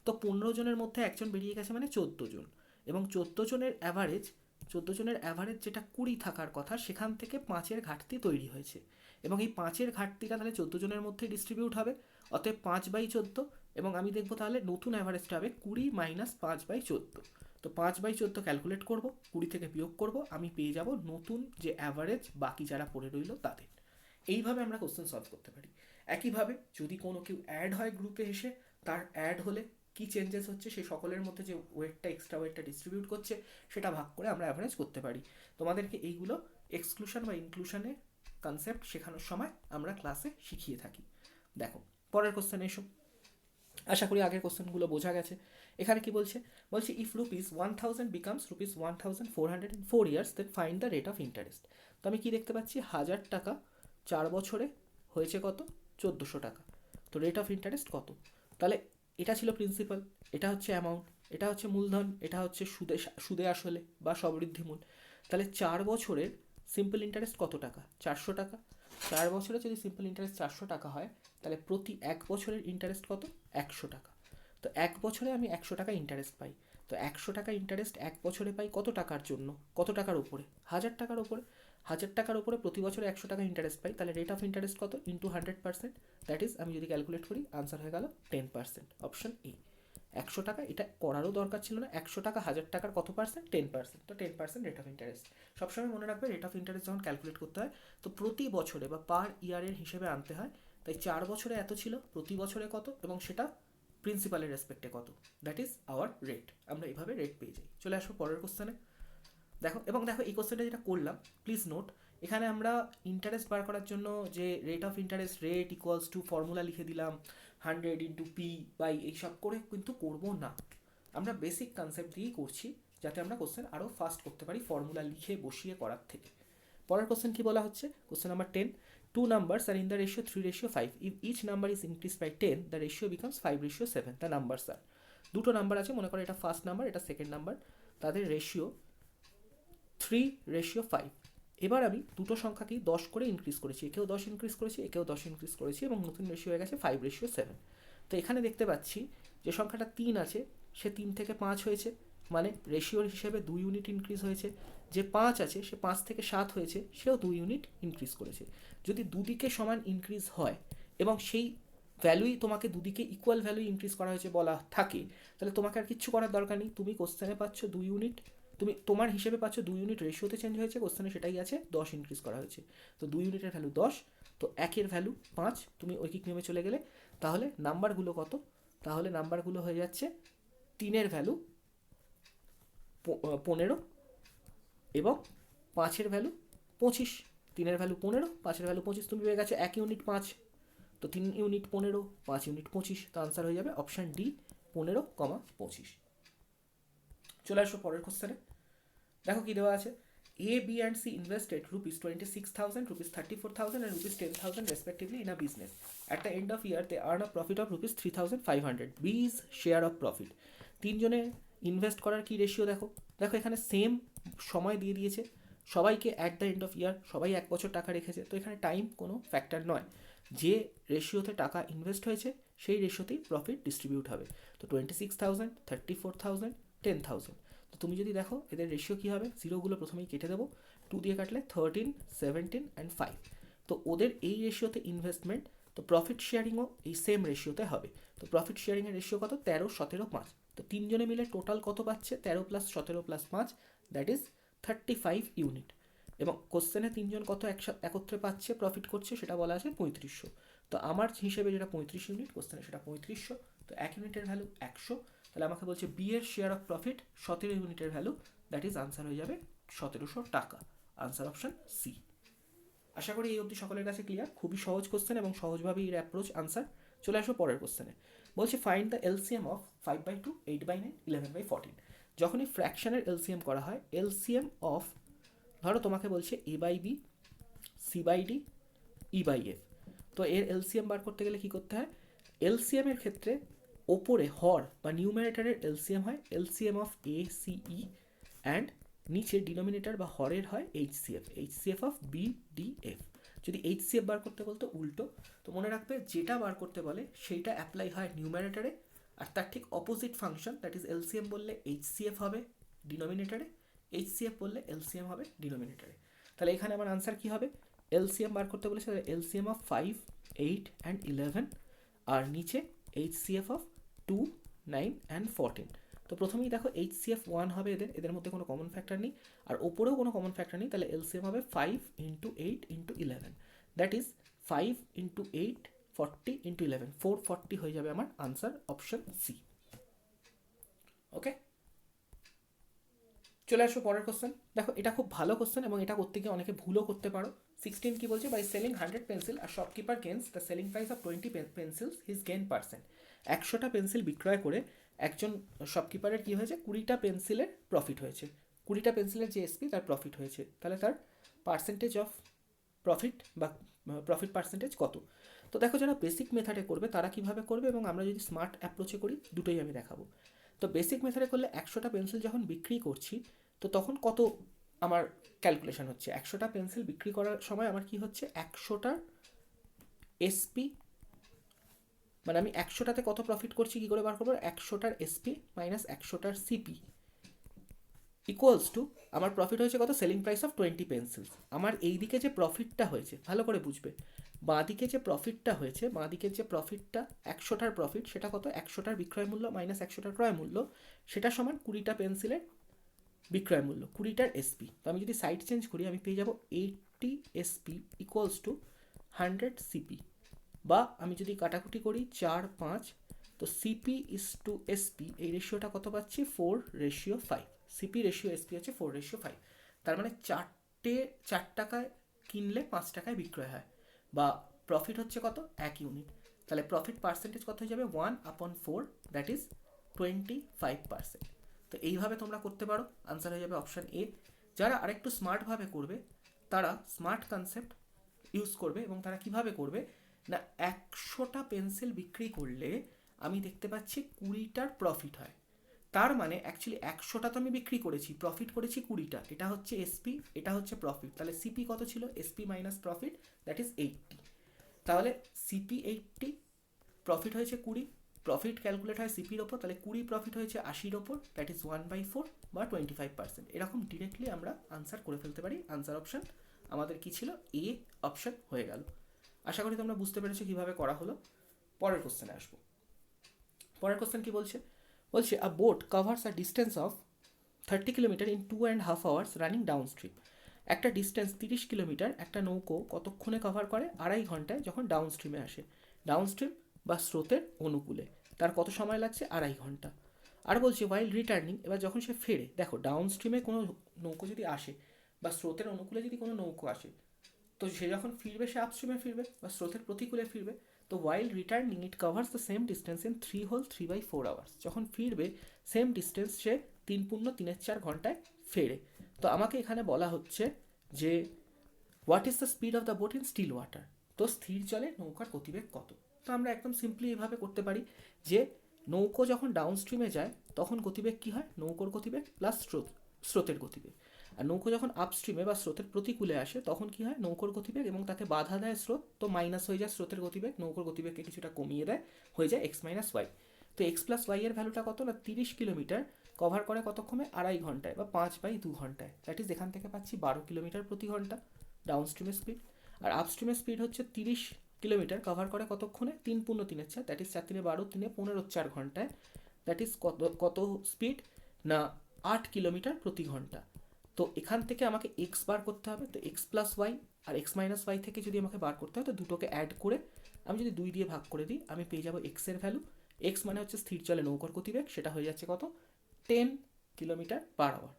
তো 15 জনের মধ্যে একজন বেরিয়ে গেছে মানে 14 জন, এবং 14 জনের অ্যাভারেজ যেটা 20 থাকার কথা সেখান থেকে 5-এর ঘাটতি তৈরি হয়েছে, এবং এই 5-এর ঘাটতিটা তাহলে 14 জনের মধ্যে ডিস্ট্রিবিউট হবে, অতএব 5/14। এবং আমি দেখবো তাহলে নতুন অ্যাভারেজটা হবে 20 - 5/14। তো 5/14 ক্যালকুলেট করব, 20 থেকে বিয়োগ করব, আমি পেয়ে যাব নতুন যে অ্যাভারেজ বাকি যারা পড়ে রইল তাদের। এইভাবে আমরা কোশ্চেন সলভ করতে পারি। একইভাবে যদি কোনো কেউ অ্যাড হয় গ্রুপে এসে, তার অ্যাড হলে কি চেঞ্জেস হচ্ছে সেই সকলের মধ্যে যে ওয়েটটা, এক্সট্রা ওয়েটটা ডিস্ট্রিবিউট করছে সেটা ভাগ করে আমরা অ্যাভারেজ করতে পারি। তোমাদেরকে এইগুলো এক্সক্লুশন বা ইনক্লুশনের কনসেপ্ট শেখানোর সময় আমরা ক্লাসে শিখিয়ে থাকি। দেখো পরের কোশ্চেন এসো, আশা করি আগের কোশ্চেনগুলো বোঝা গেছে। এখানে কি বলছে, if ₹1000 becomes ₹1400 in 4 years then find the rate of interest. তো আমি কি দেখতে পাচ্ছি, 1000 টাকা 4 বছরে হয়েছে কত, 1400 টাকা। তো রেট অফ ইন্টারেস্ট কত, তাহলে এটা ছিল প্রিন্সিপাল, এটা হচ্ছে অ্যামাউন্ট, এটা হচ্ছে মূলধন, এটা হচ্ছে সুদে আসলে বা সবৃদ্ধি মূল। তাহলে 4 বছরের সিম্পল ইন্টারেস্ট কত টাকা, 400 টাকা। 4 বছরে যদি সিম্পল ইন্টারেস্ট 400 টাকা হয়, তাহলে প্রতি 1 বছরের ইন্টারেস্ট কত, 100 টাকা। তো 1 বছরে আমি 100 টাকা ইন্টারেস্ট পাই। তো 100 টাকা ইন্টারেস্ট 1 বছরে পাই কত টাকার জন্য, কত টাকার উপরে, 1000 টাকার উপরে। 1,000 টাকার উপরে প্রতি বছরে 100 টাকা ইন্টারেস্ট পাই, তাহলে রেট অফ ইন্টারেস্ট কত ইন্টু 100%, দ্যাট ইজ আমি যদি ক্যালকুলেট করি আনসার হয়ে গেল 10%, অপশন এ। 100 টাকা, এটা করারও দরকার ছিল না, 100 টাকা 1,000 টাকার কত পার্সেন্ট, 10%, তো 10% রেট অফ ইন্টারেস্ট। সবসময় মনে রাখবে রেট অফ ইন্টারেস্ট যখন ক্যালকুলেট করতে হয় তো প্রতি বছরে বা পার ইয়ারের হিসেবে আনতে হয়, তাই 4 বছরে এত ছিল, প্রতি বছরে কত, এবং সেটা প্রিন্সিপালের রেসপেক্টে কত, দ্যাট ইজ আওয়ার রেট। আমরা এইভাবে রেট পেয়ে যাই। চলে আসবো পরের কোশ্চেনে। দেখো এই কোশ্চেনটা যেটা করলাম, প্লিজ নোট, এখানে আমরা ইন্টারেস্ট বার করার জন্য যে rate of interest rate equals to formula লিখে দিলাম 100 ইন্টু পি বাই এইসব করে কিন্তু করবো না, আমরা বেসিক কনসেপ্ট দিয়েই করছি, যাতে আমরা কোশ্চেন আরও ফাস্ট করতে পারি ফর্মুলা লিখে বসিয়ে করার থেকে। পরের কোশ্চেন কি বলা হচ্ছে, question number 10, two numbers are in the ratio 3:5, if each number is increased by 10 the ratio becomes 5:7, the numbers are, দুটো নাম্বার আছে, মনে করো এটা ফার্স্ট নাম্বার, এটা সেকেন্ড নাম্বার, তাদের রেশিও 3:5। এবার আমি দুটো সংখ্যাকেই 10 করে ইনক্রিজ করেছি, একেও 10 ইনক্রিজ করেছি, একেও 10 ইনক্রিজ করেছি, এবং নতুন রেশিও হয়ে গেছে 5:7। তো এখানে দেখতে পাচ্ছি যে সংখ্যাটা 3 আছে সে 3 থেকে 5 হয়েছে, মানে রেশিওর হিসেবে 2 ইউনিট ইনক্রিজ হয়েছে। যে 5 আছে সে 5 থেকে 7 হয়েছে, সেও 2 ইউনিট ইনক্রিজ করেছে। যদি দুদিকে সমান ইনক্রিজ হয় এবং সেই ভ্যালুই তোমাকে দুদিকে ইকুয়াল ভ্যালু ইনক্রিজ করা হয়েছে বলা থাকে, তাহলে তোমাকে আর কিচ্ছু করার দরকার নেই, তুমি কোশ্চেনে পাচ্ছ 2 ইউনিট, তুমি তোমার হিসেবে পাচ্ছ 2 ইউনিট, রেশিওতে চেঞ্জ হয়েছে, কোশ্চেনে সেটাই আছে, 10 ইনক্রিজ করা হয়েছে, তো 2 ইউনিটের ভ্যালু 10, তো একের ভ্যালু 5, তুমি ঐকিক নিয়মে চলে গেলে, তাহলে নাম্বারগুলো কত, তাহলে নাম্বারগুলো হয়ে যাচ্ছে 3-এর ভ্যালু 15 এবং 5-এর ভ্যালু 25, 3-এর ভ্যালু 15, 5-এর ভ্যালু 25, তুমি পেয়ে গেছো 1 ইউনিট 5, তো 3 ইউনিট 15, 5 ইউনিট 25, তো আনসার হয়ে যাবে অপশান ডি 15,25। চলে আসো পরের কোশ্চেনে। দেখো কি দেওয়া আছে, A B and C invested ₹26,000, ₹34,000 and ₹10,000 respectively in a business. At the end of year they earn a profit of ₹3,500. B's share of profit. তিনজনে ইনভেস্ট করার কি রেশিও দেখো, দেখো এখানে সেম সময় দিয়ে দিয়েছে, সবাইকে অ্যাট দ্য এন্ড অফ ইয়ার, সবাই 1 বছর টাকা রেখেছে, তো এখানে টাইম কোনো ফ্যাক্টর নয়, যে রেশিওতে টাকা ইনভেস্ট হয়েছে সেই রেশিওতেই প্রফিট ডিস্ট্রিবিউট হবে। তো 26,000, 34,000, 10,000, তো তুমি যদি দেখো এদের রেশিও কী হবে, জিরোগুলো প্রথমেই কেটে দেবো, 2 দিয়ে কাটলে 13, 17 অ্যান্ড 5, তো ওদের এই রেশিওতে ইনভেস্টমেন্ট, তো প্রফিট শেয়ারিংও এই সেম রেশিওতে হবে। তো প্রফিট শেয়ারিংয়ের রেশিও কত, 13, 17, 5, তো তিনজনে মিলে টোটাল কত পাচ্ছে, 13 + 17 + 5, দ্যাট ইজ 35 ইউনিট, এবং কোশ্চেনে তিনজন কত একত্রে পাচ্ছে প্রফিট করছে সেটা বলা আছে 3500, তো আমার হিসেবে যেটা 35 ইউনিট, কোশ্চেনে সেটা 3500, তো 1 ইউনিটের ভ্যালু 100, তাহলে আমাকে বলছে বি এর শেয়ার অফ প্রফিট 17 ইউনিটের ভ্যালু, দ্যাট ইজ আনসার হয়ে যাবে 1700 টাকা, আনসার অপশন সি। আশা করি এই অবধি সকলের কাছে ক্লিয়ার, খুবই সহজ কোশ্চেন এবং সহজভাবেই এর অ্যাপ্রোচ আনসার। চলে আসো পরের কোশ্চেনে, বলছে ফাইন্ড দ্য এলসিএম অফ 5/2, 8/9, 11/14। যখনই ফ্র্যাকশনের এলসিএম করা হয়, এলসিএম অফ, ধরো তোমাকে বলছে a/b, c/d, e/f, তো এর এলসিএম বার করতে গেলে কী করতে হয়, এলসিএম এর ক্ষেত্রে ওপরে হর বা নিউমারেটারের এলসিএম হয় LCM of A C E, and নিচে ডিনোমিনেটার বা হরের হয় HCF, HCF of B D F. যদি এইচসিএফ বার করতে বলতো উল্টো, তো মনে রাখবে যেটা বার করতে বলে সেইটা অ্যাপ্লাই হয় নিউমারেটারে, আর তার ঠিক opposite function, that is LCM বললে এইচসিএফ হবে ডিনোমিনেটারে, এইচসিএফ বললে এলসিএম হবে ডিনোমিনেটারে। তাহলে এখানে আমার আনসার কী হবে, এলসিএম বার করতে বলেছে এলসিএম অফ 5, 8 অ্যান্ড 11, আর নিচে এইচসিএফ অফ 2, 9 অ্যান্ড 14। তো প্রথমেই দেখো এইচসিএফ 1 হবে, এদের মধ্যে কোনো কমন ফ্যাক্টর নেই, আর ওপরেও কোনো কমন ফ্যাক্টর নেই, তাহলে এলসিএম হবে 5 × 8 × 11, দ্যাট ইজ 5 × 8, 40 × 11, 440 হয়ে যাবে আমার আনসার অপশন সি। ওকে, চলে আসো পরের কোশ্চেন। দেখো এটা খুব ভালো কোশ্চেন এবং এটা করতে গিয়ে অনেকে ভুলও করতে পারো। 16 কি বলছে, বাই সেলিং 100 পেন্সিল আর shopkeeper gains the selling price of 20 pencils his gain percent. 100টা পেন্সিল বিক্রয় করে একজন শপকিপারের কী হয়েছে, 20টা পেন্সিলের প্রফিট হয়েছে, 20টা পেন্সিলের যে এসপি তার প্রফিট হয়েছে, তাহলে তার পার্সেন্টেজ অফ প্রফিট বা প্রফিট পার্সেন্টেজ কত। তো দেখো যারা বেসিক মেথডে করবে তারা কীভাবে করবে, এবং আমরা যদি স্মার্ট অ্যাপ্রোচে করি দুটোই আমি দেখাবো। তো বেসিক মেথডে করলে 100টা পেন্সিল যখন বিক্রি করছি, তো তখন কত আমার ক্যালকুলেশন হচ্ছে, 100টা পেন্সিল বিক্রি করার সময় আমার কি হচ্ছে, 100টার এসপি, মানে আমি 100টাতে কত প্রফিট করছি কী করে বার করবো, 100টার এসপি মাইনাস 100টার সিপি, ইকুয়ালস টু আমার প্রফিট হয়েছে কত, সেলিং প্রাইস অফ 20 পেন্সিলস। আমার এই দিকে যে প্রফিটটা হয়েছে ভালো করে বুঝবে, বাঁদিকে যে প্রফিটটা হয়েছে, বাঁদিকের যে প্রফিটটা 100টার প্রফিট, সেটা কত, 100টার বিক্রয় মূল্য মাইনাস 100টার ক্রয় মূল্য, সেটা সমান 20টা পেন্সিলের বিক্রয় মূল্য, 20টার এসপি। তো আমি যদি সাইড চেঞ্জ করি আমি পেয়ে যাব 80 এসপি ইকুয়ালস টু 100 সিপি, বা আমি যদি কাটাকুটি করি 4 5, তো সিপি ইস টু এসপি এই রেশিওটা কত পাচ্ছি, 4:5। সিপি রেশিও এসপি হচ্ছে 4:5। তার মানে 4 টাকায় কিনলে 5 টাকায় বিক্রয় হয়, বা প্রফিট হচ্ছে কত, 1 ইউনিট। তাহলে প্রফিট পার্সেন্টেজ কত হয়ে যাবে, 1/4, দ্যাট ইজ 25%। তো এইভাবে তোমরা করতে পারো, আনসার হয়ে যাবে অপশান এ। যারা আরেকটু স্মার্টভাবে করবে তারা স্মার্ট কনসেপ্ট ইউজ করবে, এবং তারা কিভাবে করবে না, 100টা পেন্সিল বিক্রি করলে আমি দেখতে পাচ্ছি 20টার প্রফিট হয়। তার মানে অ্যাকচুয়ালি 100টা তো আমি বিক্রি করেছি, প্রফিট করেছি 20টা, এটা হচ্ছে এসপি, এটা হচ্ছে প্রফিট। তাহলে সিপি কত ছিল, SP minus profit, that is 80। তাহলে সিপি 80, প্রফিট হয়েছে 20, প্রফিট ক্যালকুলেট হয় সিপির ওপর, তাহলে 20 প্রফিট হয়েছে 80-র ওপর, দ্যাট ইজ 1/4 বা 25%। এরকম ডিরেক্টলি আমরা আনসার করে ফেলতে পারি। আনসার অপশান আমাদের কি ছিল, এ অপশান হয়ে গেল। আশা করি তোমরা বুঝতে পেরেছো কীভাবে করা হলো। পরের কোশ্চেনে আসবো। পরের কোশ্চেন কি বলছে, বলছে আ boat covers a distance of 30 kilometre in 2.5 hours running down stream. একটা ডিস্টেন্স 30 কিলোমিটার একটা নৌকো কতক্ষণে কভার করে, 2.5 ঘন্টায় যখন ডাউন স্ট্রিমে আসে। ডাউন স্ট্রিম বা স্রোতের অনুকূলে তার কত সময় লাগছে, 2.5 ঘন্টা। আর বলছে ওয়াইল রিটার্নিং, এবার যখন সে ফেরে, দেখো ডাউন স্ট্রিমে কোনো নৌকো যদি আসে বা স্রোতের অনুকূলে যদি কোনো নৌকো আসে, তো সে যখন ফিরবে সে আপস্ট্রিমে ফিরবে বা স্রোতের প্রতিকূলে ফিরবে। তো while returning it covers the same distance in 3 hours. যখন ফিরবে সেম ডিস্টেন্স সে 3×3=4 ঘন্টায় ফেরে। তো আমাকে এখানে বলা হচ্ছে যে what is the speed of the boat in still water, তো স্থির জলে নৌকার গতিবেগ কত। তো আমরা একদম সিম্পলি এভাবে করতে পারি যে নৌকো যখন ডাউন স্ট্রিমে যায় তখন গতিবেগ কী হয়, নৌকোর গতিবেগ প্লাস স্রোতের গতিবেগ। আর নৌকো যখন আপস্ট্রিমে বা স্রোতের প্রতিকূলে আসে তখন কি হয়, নৌকোর গতিবেগ এবং তাকে বাধা দেয় স্রোত, তো মাইনাস হয়ে যায় স্রোতের গতিবেগ, নৌকোর গতিবেগকে কিছুটা কমিয়ে দেয়, হয়ে যায় x-y। তো x+y এর ভ্যালুটা কত না, 30 কিলোমিটার কভার করে কতক্ষণে, 2.5 ঘন্টায় বা 5/2 ঘন্টায়, দ্যাট ইজ এখান থেকে পাচ্ছি 12 কিলোমিটার প্রতি ঘন্টা ডাউন স্ট্রিমের স্পিড। আর আপস্ট্রিমের স্পিড হচ্ছে 30 কিলোমিটার কভার করে কতক্ষণে, 3×3=4, দ্যাট ইজ 4×3=12, 3×15=4 ঘন্টায়, দ্যাট ইজ কত স্পিড না, 8 কিলোমিটার প্রতি ঘন্টা। তো এখান থেকে আমাকে এক্স বার করতে হবে, তো x+y আর x-y থেকে যদি আমাকে বার করতে হয় তো দুটোকে অ্যাড করে আমি যদি 2 দিয়ে ভাগ করে দিই আমি পেয়ে যাবো এক্স এর ভ্যালু। এক্স মানে হচ্ছে স্থির জলে নৌকার গতিবেগ, সেটা হয়ে যাচ্ছে কত, 10 কিলোমিটার পার আওয়ার।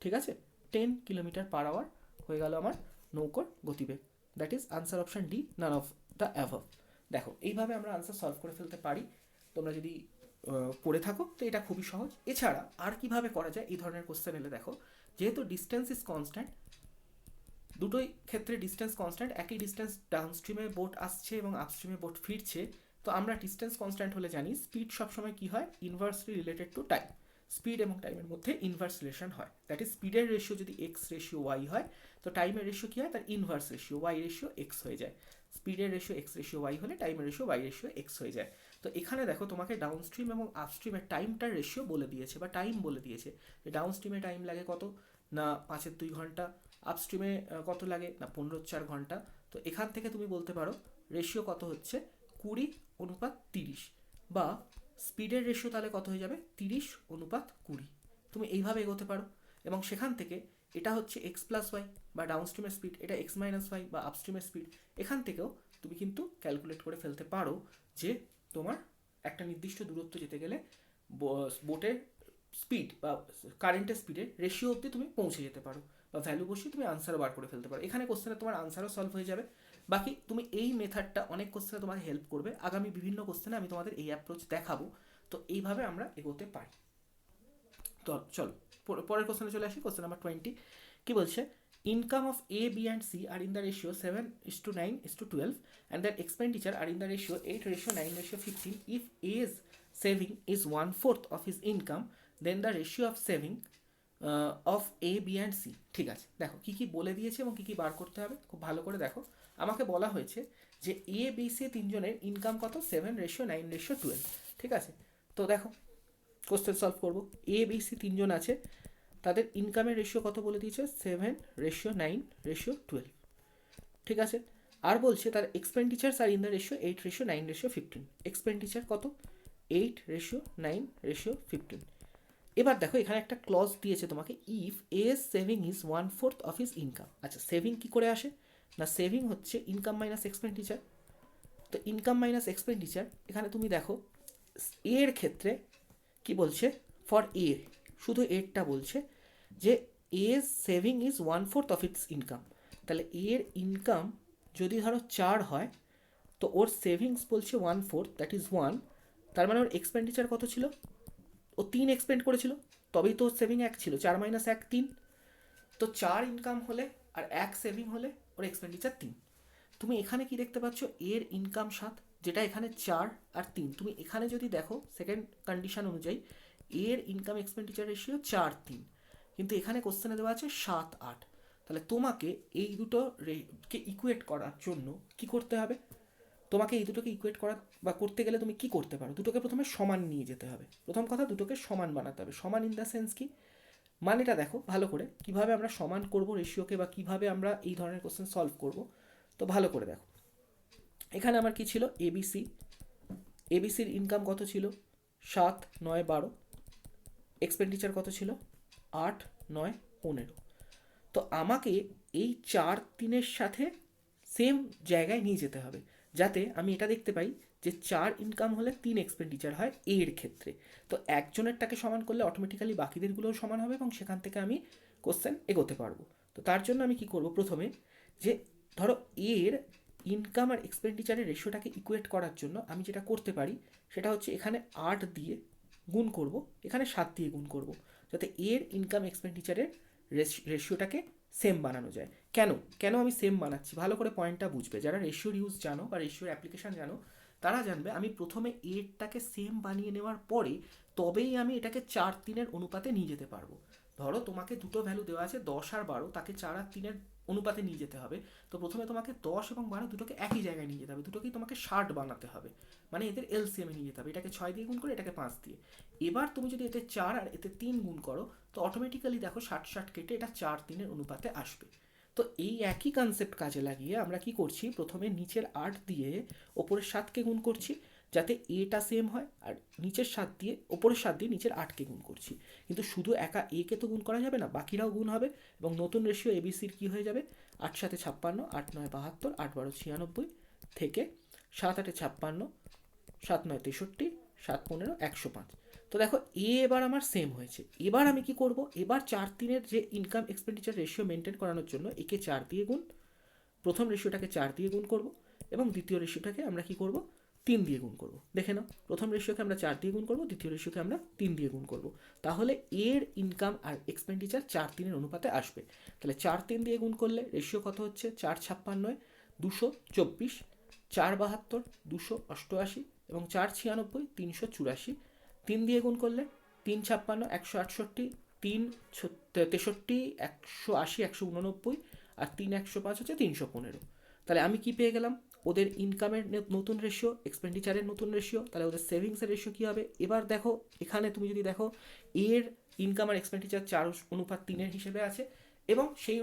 ঠিক আছে, 10 কিলোমিটার পার আওয়ার হয়ে গেল আমার নৌকার গতিবেগ। That is answer option D, none of the অ্যাভভ। দেখো এইভাবে আমরা আনসার সলভ করে ফেলতে পারি। তোমরা যদি পড়ে থাকো তো এটা খুবই সহজ। এছাড়া আর কিভাবে করা যায় এই ধরনের কোশ্চেন এলে, দেখো যেহেতু ডিস্টেন্স ইজ কনস্ট্যান্ট, দুটোই ক্ষেত্রে ডিস্টেন্স কনস্ট্যান্ট, একই ডিস্টেন্স ডাউন স্ট্রিমে বোট আসছে এবং আপস্ট্রিমে বোট ফিরছে, তো আমরা ডিস্টেন্স কনস্ট্যান্ট হলে জানি স্পিড সবসময় কী হয়, inversely related to time. Speed এবং টাইমের মধ্যে ইনভার্স রিলেশন হয়, দ্যাট ইজ স্পিডের রেশিও যদি x/y হয় তো টাইমের রেশিও কী হয়, তার ইনভার্স রেশিও y/x হয়ে যায়। স্পিডের রেশিও x/y হলে টাইমের রেশিও y/x হয়ে যায়। তো এখানে দেখো তোমাকে ডাউন স্ট্রিম এবং আপস্ট্রিমের টাইমটার রেশিও বলে দিয়েছে বা টাইম বলে দিয়েছে, যে ডাউন স্ট্রিমে টাইম লাগে কত না 5/2 ঘন্টা, আপস্ট্রিমে কত লাগে না 15/4 ঘন্টা। তো এখান থেকে তুমি বলতে পারো রেশিও কত হচ্ছে, 20:30, বা স্পিডের রেশিও তাহলে কত হয়ে যাবে, 30:20। তুমি এইভাবে এগোতে পারো, এবং সেখান থেকে এটা হচ্ছে x+y বা ডাউন স্ট্রিমের স্পিড, এটা x-y বা আপস্ট্রিমের স্পিড। এখান থেকেও তুমি কিন্তু ক্যালকুলেট করে ফেলতে পারো যে তোমার একটা নির্দিষ্ট দূরত্ব যেতে গেলে বোটের স্পিড বা কারেন্টের স্পিডের রেশিও অবধি তুমি পৌঁছে যেতে পারো, বা ভ্যালু বসিয়ে তুমি আনসারও বার করে ফেলতে পারো। এখানে কোশ্চেনে তোমার আনসারও সলভ হয়ে যাবে। বাকি তুমি এই মেথডটা অনেক কোশ্চেনে তোমাকে হেল্প করবে, আগামী বিভিন্ন কোশ্চেনে আমি তোমাদের এই অ্যাপ্রোচ দেখাবো। তো এইভাবে আমরা এগোতে পারি। তো চলো পরের কোশ্চেনে চলে আসি। কোশ্চেন নাম্বার 20 কি বলছে, income of A B and C are in the ratio 7:9:12 and their expenditure are in the ratio 8:9:15. If A's saving is 1/4 of his income, then the ratio of saving of A B and C. ঠিক আছে, দেখো কী কী বলে দিয়েছে এবং কী কী বার করতে হবে খুব ভালো করে দেখো। আমাকে বলা হয়েছে যে এ বি সি তিনজনের ইনকাম কত, 7:9:12। ঠিক আছে, তো দেখো কোশ্চেন সলভ করবো। এ বি সি তিনজন আছে, তাদের ইনকামের রেশিও কত বলে দিয়েছে, 7:9:12, ঠিক আছে। আর বলছে তার expenditures are in the ratio 8:9:15, expenditure কত, 8:9:15। এবার দেখো এখানে একটা ক্লজ দিয়েছে তোমাকে, if A saving is 1/4 of his income. আচ্ছা, সেভিং কি করে আসে না, সেভিং হচ্ছে ইনকাম মাইনাস এক্সপেন্ডিচার। তো ইনকাম মাইনাস এক্সপেন্ডিচার, এখানে তুমি দেখো এর ক্ষেত্রে কি বলছে, ফর এ, শুধু এরটা বলছে যে a saving is 1/4 of its income. তাহলে এর ইনকাম যদি ধরো 4 হয়, তো ওর সেভিংস বলছে 1/4, দ্যাট ইজ 1। তার মানে ওর এক্সপেন্ডিচার কত ছিল, ও 3 এক্সপেন্ড করেছিল, তবেই তো সেভিং 1 ছিল, 4 - 1 3। তো 4 ইনকাম হলে আর 1 সেভিং হলে ওর এক্সপেন্ডিচার 3। তুমি এখানে কি দেখতে পাচ্ছ, এর ইনকাম 7, যেটা এখানে 4 আর 3। তুমি এখানে যদি দেখো সেকেন্ড কন্ডিশন অনুযায়ী এর ইনকাম এক্সপেন্ডিচার রেশিও 4:3, কিন্তু এখানে কোশ্চেনে দেওয়া আছে 7:8। তাহলে তোমাকে এই দুটোকে ইকুয়েট করার জন্য কি করতে হবে, তোমাকে এই দুটোকে ইকুয়েট করা বা করতে গেলে তুমি কি করতে পারো, দুটোকে প্রথমে সমান নিয়ে যেতে হবে। প্রথম কথা, দুটোকে সমান বানাতে হবে। সমান ইন দ্য সেন্স কি, মানেটা দেখো ভালো করে, কিভাবে আমরা সমান করব রেশিওকে বা কিভাবে আমরা এই ধরনের কোশ্চেন সলভ করব। তো ভালো করে দেখো, এখানে আমার কি ছিল, এবিসি, এবিসির ইনকাম কত ছিল, 7, 9, 12, এক্সপেন্ডিচার কত ছিল, 8, 9, 15। তো আমাকে এই 4-3-এর সাথে সেম জায়গায় নিয়ে যেতে হবে, যাতে আমি এটা দেখতে পাই যে 4 ইনকাম হলে 3 এক্সপেন্ডিচার হয় এর ক্ষেত্রে। তো একজনেরটাকে সমান করলে অটোমেটিক্যালি বাকিদেরগুলোও সমান হবে এবং সেখান থেকে আমি কোশ্চেন এগোতে পারবো। তো তার জন্য আমি কি করব, প্রথমে যে ধরো এর ইনকাম আর এক্সপেন্ডিচারের রেশিওটাকে ইকুয়েট করার জন্য আমি যেটা করতে পারি সেটা হচ্ছে এখানে 8 দিয়ে গুণ করব, এখানে 7 দিয়ে গুণ করব, যাতে এর ইনকাম এক্সপেন্ডিচারের রেশিওটাকে সেম বানানো যায়। কেন কেন আমি সেম বানাচ্ছি, ভালো করে পয়েন্টটা বুঝবে। যারা রেশিওর ইউজ জানো বা রেশিওর অ্যাপ্লিকেশন জানো তারা জানবে, আমি প্রথমে এরটাকে সেম বানিয়ে নেওয়ার পরে তবেই আমি এটাকে 4-3-এর অনুপাতে নিয়ে যেতে পারবো। ধরো তোমাকে দুটো ভ্যালু দেওয়া আছে 10 আর 12, তাকে 4 আর 3-এর অনুপাতে নিয়ে যেতে হবে। তো প্রথমে তোমাকে 10 এবং 12 দুটোকে একই জায়গায় নিয়ে যেতে হবে, দুটোকেই তোমাকে 60 বানাতে হবে, মানে এদের এলসিএমে নিয়ে যেতে হবে। এটাকে 6 দিয়ে গুণ করে, এটাকে 5 দিয়ে। এবার তুমি যদি এতে 4 আর এতে 3 গুণ করো, তো অটোমেটিক্যালি দেখো 60-60 কেটে এটা 4-3-এর অনুপাতে আসবে। তো এই একই কনসেপ্ট কাজে লাগিয়ে আমরা কি করছি, প্রথমে নিচের 8 দিয়ে ওপরের 7কে গুণ করছি, যাতে এটা সেম হয়, আর নিচের 7 দিয়ে ওপরের 7 দিয়ে নিচের 8কে গুণ করছি। কিন্তু শুধু একা একে তো গুণ করা যাবে না, বাকিরাও গুণ হবে এবং নতুন রেশিও এবিসির কি হয়ে যাবে, 8 7 56, 8 9 72, 8 12 96 থেকে 7 8 56, 7 9 63, 7 15 105। তো দেখো এবার আমার সেম হয়েছে। এবার আমি কি করব, এবার 4-3-এর যে ইনকাম এক্সপেন্ডিচার রেশিও মেনটেন করানোর জন্য একে 4 দিয়ে গুণ, প্রথম রেশিওটাকে 4 দিয়ে গুণ করব এবং দ্বিতীয় রেশিওটাকে আমরা কি করব, 3 দিয়ে গুণ করব। দেখে নাও, প্রথম রেশিওকে আমরা 4 দিয়ে গুণ করব, দ্বিতীয় রেশিওকে আমরা 3 দিয়ে গুণ করব। তাহলে এর ইনকাম আর এক্সপেন্ডিচার 4-3-এর অনুপাতে আসবে। তাহলে 4-3 দিয়ে গুণ করলে রেশিও কত হচ্ছে, 4 56 224, 4 72 288 এবং 4 96 384। 3 দিয়ে গুণ করলে 3 56 168, 3 63 180 189 আর 3 105 হচ্ছে 315। তাহলে আমি কি পেয়ে গেলাম, ওদের ইনকামের নতুন রেশিও, এক্সপেন্ডিচারের নতুন রেশিও, তাহলে ওদের সেভিংসের রেশিও কী হবে। এবার দেখো এখানে তুমি যদি দেখো এর ইনকাম আর এক্সপেন্ডিচার 4:3-এর হিসেবে আছে এবং সেই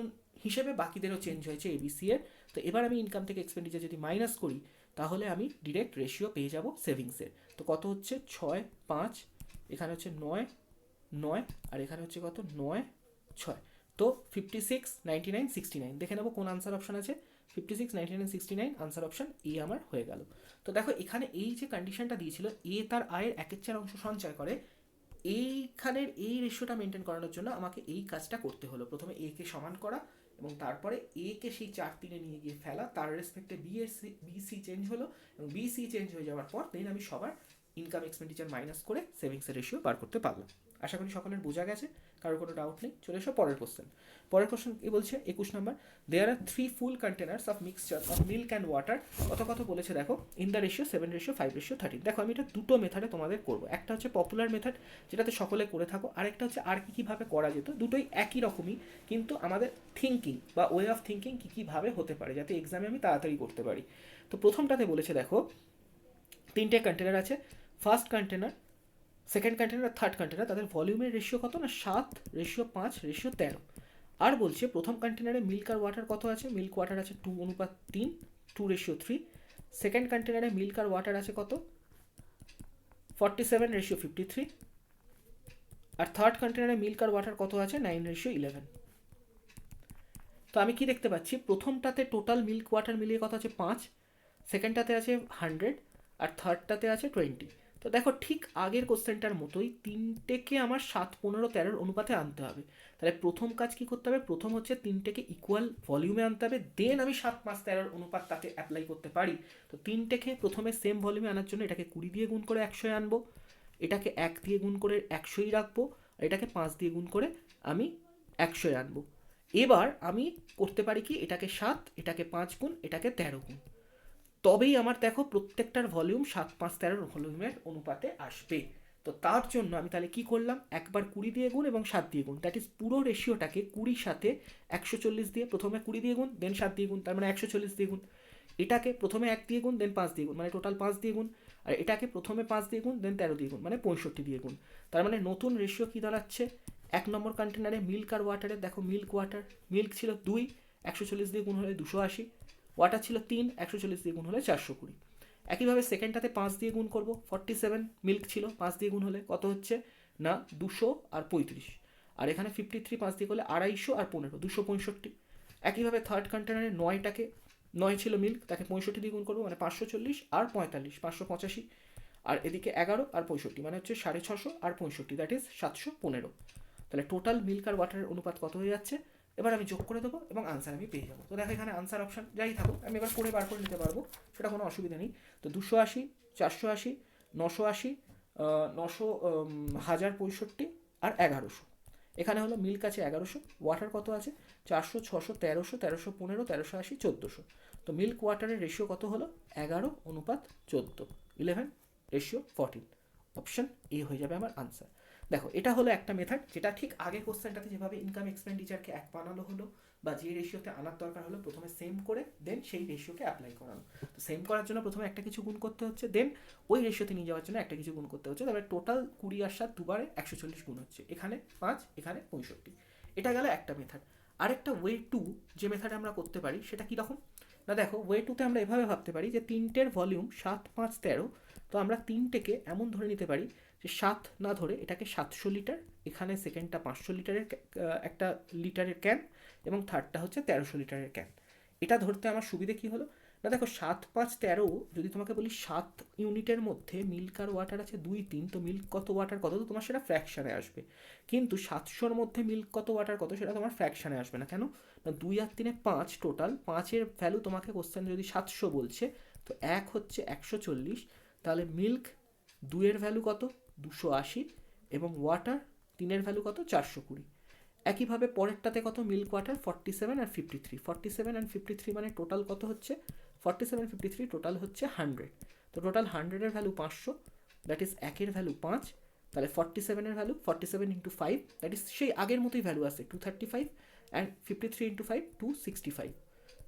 হিসেবে বাকিদেরও চেঞ্জ হয়েছে এবিসি এর। তো এবার আমি ইনকাম থেকে এক্সপেন্ডিচার যদি মাইনাস করি, তাহলে আমি ডিরেক্ট রেশিও পেয়ে যাব সেভিংসের। তো কত হচ্ছে, 6 5, এখানে হচ্ছে 9 9 আর এখানে হচ্ছে কত, 9 6। তো 56 99 69, দেখে নেবো কোন আনসার অপশন আছে, 56 99 69, আনসার অপশন এ আমার হয়ে গেল। তো দেখো এখানে এই যে কন্ডিশনটা দিয়েছিল, এ তার আয়ের 1/4 অংশ সঞ্চয় করে, এইখানের এই রেশিওটা মেনটেন করানোর জন্য আমাকে এই কাজটা করতে হলো। প্রথমে এ কে সমান করা এবং তারপরে এ কে সেই 4-3-এ নিয়ে গিয়ে ফেলা, তার রেসপেক্টে বিসি চেঞ্জ হলো এবং বিসি চেঞ্জ হয়ে যাওয়ার পর দেন আমি সবার ইনকাম এক্সপেন্ডিচার মাইনাস করে সেভিংসের রেশিও বার করতে পারলাম। আশা করি সকলের বোঝা গেছে, কারোর কোনো ডাউট নেই। চলে এসো পরের কোশ্চেন। পরের কোশ্চেন কি বলছে, 21 নম্বর, there are 3 full containers of mixture of milk and water, কত বলেছে দেখো, ইন দ্য রেশিও 7:5:13। দেখো আমি এটা দুটো মেথডে তোমাদের করবো, একটা হচ্ছে পপুলার মেথড যেটাতে সকলে করে থাকো, আরেকটা হচ্ছে আর কীভাবে করা যেত। দুটোই একই রকমই, কিন্তু আমাদের থিঙ্কিং বা ওয়ে অফ থিঙ্কিং কীভাবে হতে পারে যাতে এক্সামে আমি তাড়াতাড়ি করতে পারি। তো প্রথমটাতে বলেছে দেখো 3টে কন্টেনার আছে। First container second container third container তাদের ভলিউমের রেশিও কত না 7:5:13। আর বলছে প্রথম কন্টেনারে মিল্ক আর ওয়াটার কত আছে, মিল্ক ওয়াটার আছে 2:3, 2:3। সেকেন্ড কন্টেনারে মিল্ক আর ওয়াটার আছে কত 47:53। আর থার্ড কন্টেনারে মিল্ক আর ওয়াটার কত আছে 9:11। তো আমি কি দেখতে পাচ্ছি, প্রথমটাতে টোটাল মিল্ক ওয়াটার মিলিয়ে কত আছে 5, সেকেন্ডটাতে আছে 100, আর থার্ডটাতে আছে 20। তো দেখো ঠিক আগের কোশ্চেনটার মতোই তিনটেকে আমার 7:15:13 অনুপাতে আনতে হবে। তাহলে প্রথম কাজ কি করতে হবে, প্রথম হচ্ছে তিনটেকে ইকুয়াল ভলিউমে আনতে হবে, দেন আমি 7:5:13 অনুপাত তাকে অ্যাপ্লাই করতে পারি। তো তিনটেকে প্রথমে সেম ভলিউমে আনার জন্য এটাকে 20 দিয়ে গুণ করে 100 আনবো, এটাকে 1 দিয়ে গুণ করে 100ই রাখবো, আর এটাকে 5 দিয়ে গুণ করে আমি 100 আনবো। এবার আমি করতে পারি কি, এটাকে 7, এটাকে 5 গুণ, এটাকে 13 গুণ, তবেই আমার দেখো প্রত্যেকটার ভলিউম 7:5:13 ভলিউমের অনুপাতে আসবে। তো তার জন্য আমি তাহলে কি করলাম, একবার 20 দিয়ে গুণ এবং 7 দিয়ে গুণ, দ্যাট ইজ পুরো রেশিওটাকে 20 সাথে 140 দিয়ে, প্রথমে 20 দিয়ে গুণ দেন 7 দিয়ে গুণ, তার মানে 140 দিয়ে গুণ। এটাকে প্রথমে 1 দিয়ে গুণ দেন 5 দিয়ে গুণ, মানে টোটাল 5 দিয়ে গুণ। আর এটাকে প্রথমে 5 দিয়ে গুণ দেন 13 দিয়ে গুণ, মানে 65 দিয়ে গুণ। তার মানে নতুন রেশিও কি দাঁড়াচ্ছে, 1 নম্বর কন্টেনারে মিল্ক আর ওয়াটারে দেখো মিল্ক ওয়াটার, মিল্ক ছিল 2, 140 দিয়ে গুণ হলে 280, ওয়াটার ছিল 3, 140 দিয়ে গুণ হলে 420। একইভাবে সেকেন্ডটাতে 5 দিয়ে গুণ করব, 47 মিল্ক ছিল, 5 দিয়ে গুণ হলে কত হচ্ছে না 200 আর 35, আর এখানে 53 5 দিয়ে করলে 250 আর 15 265। একইভাবে থার্ড কন্টেনারে 9টাকে 9 ছিল মিল্ক, তাকে 65 দিয়ে গুণ করবো, মানে 540 আর 45 585, আর এদিকে 11 আর 65 মানে হচ্ছে 650 আর 65, দ্যাট ইজ 715। তাহলে টোটাল মিল্ক আর ওয়াটারের অনুপাত কত হয়ে যাচ্ছে, এবার আমি যোগ করে দেবো এবং আনসার আমি পেয়ে যাবো। তো দেখো এখানে আনসার অপশন যাই থাকুক আমি এবার করে বার করে নিতে পারবো, সেটা কোনো অসুবিধা নেই। তো 280, 480, 980, 900, 1065 আর 1100। এখানে হলো মিল্ক আছে 1100, ওয়াটার কত আছে 400, 600, 1300, 1315, 1380, 1400। তো মিল্ক ওয়াটারের রেশিও কত হলো 11:14, 11:14। অপশন এ হয়ে যাবে আমার আনসার। দেখো এটা হলো একটা মেথড, যেটা ঠিক আগের কোশ্চেনটাতে যেভাবে ইনকাম এক্সপেন্ডিচারকে এক বানানো হলো, বা যে রেশিওতে আনার দরকার হলো প্রথমে সেম করে দেন সেই রেশিওকে অ্যাপ্লাই করানো। তো সেম করার জন্য প্রথমে একটা কিছু গুণ করতে হচ্ছে, দেন ওই রেশিওতে নিয়ে যাওয়ার জন্য একটা কিছু গুণ করতে হচ্ছে, তারপরে টোটাল 20 আর 7 দুবারে 140 গুণ হচ্ছে, এখানে 5 এখানে 65। এটা গেল একটা মেথড। আরেকটা ওয়ে টু যে মেথড আমরা করতে পারি সেটা কীরকম না, দেখো ওয়ে টুতে আমরা এভাবে ভাবতে পারি যে তিনটের ভলিউম 7:5:13, তো আমরা তিনটেকে এমন ধরে নিতে পারি যে 7 না ধরে এটাকে 700 লিটার, এখানে সেকেন্ডটা 500 লিটারের একটা লিটারের ক্যান, এবং থার্ডটা হচ্ছে 1300 লিটারের ক্যান। এটা ধরতে আমার সুবিধে কি হলো না, দেখো 7:5:13 যদি তোমাকে বলি 7 ইউনিটের মধ্যে মিল্ক আর ওয়াটার আছে 2, 3, তো মিল্ক কত ওয়াটার কত, তো তোমার সেটা ফ্র্যাকশানে আসবে। কিন্তু 700-র মধ্যে মিল্ক কত ওয়াটার কত সেটা তোমার ফ্র্যাকশানে আসবে না, কেন না 2 আর 3 5, টোটাল 5-এর ভ্যালু তোমাকে কোশ্চেন যদি 700 বলছে, তো 1 হচ্ছে 140, তাহলে মিল্ক 2-এর ভ্যালু কত 280, এবং ওয়াটার 3-এর ভ্যালু কত 420। একইভাবে পরেরটাতে কত মিল্ক ওয়াটার 47 আর 53, 47 আর 53 মানে টোটাল কত হচ্ছে 47 53 টোটাল হচ্ছে 100। তো টোটাল 100-এর ভ্যালু 500, দ্যাট ইজ 1-এর ভ্যালু 5, তাহলে 47-এর ভ্যালু 47 ইন্টু 5, দ্যাট ইজ সেই আগের মতোই ভ্যালু আছে 235, অ্যান্ড 53 ইন্টু 5 265।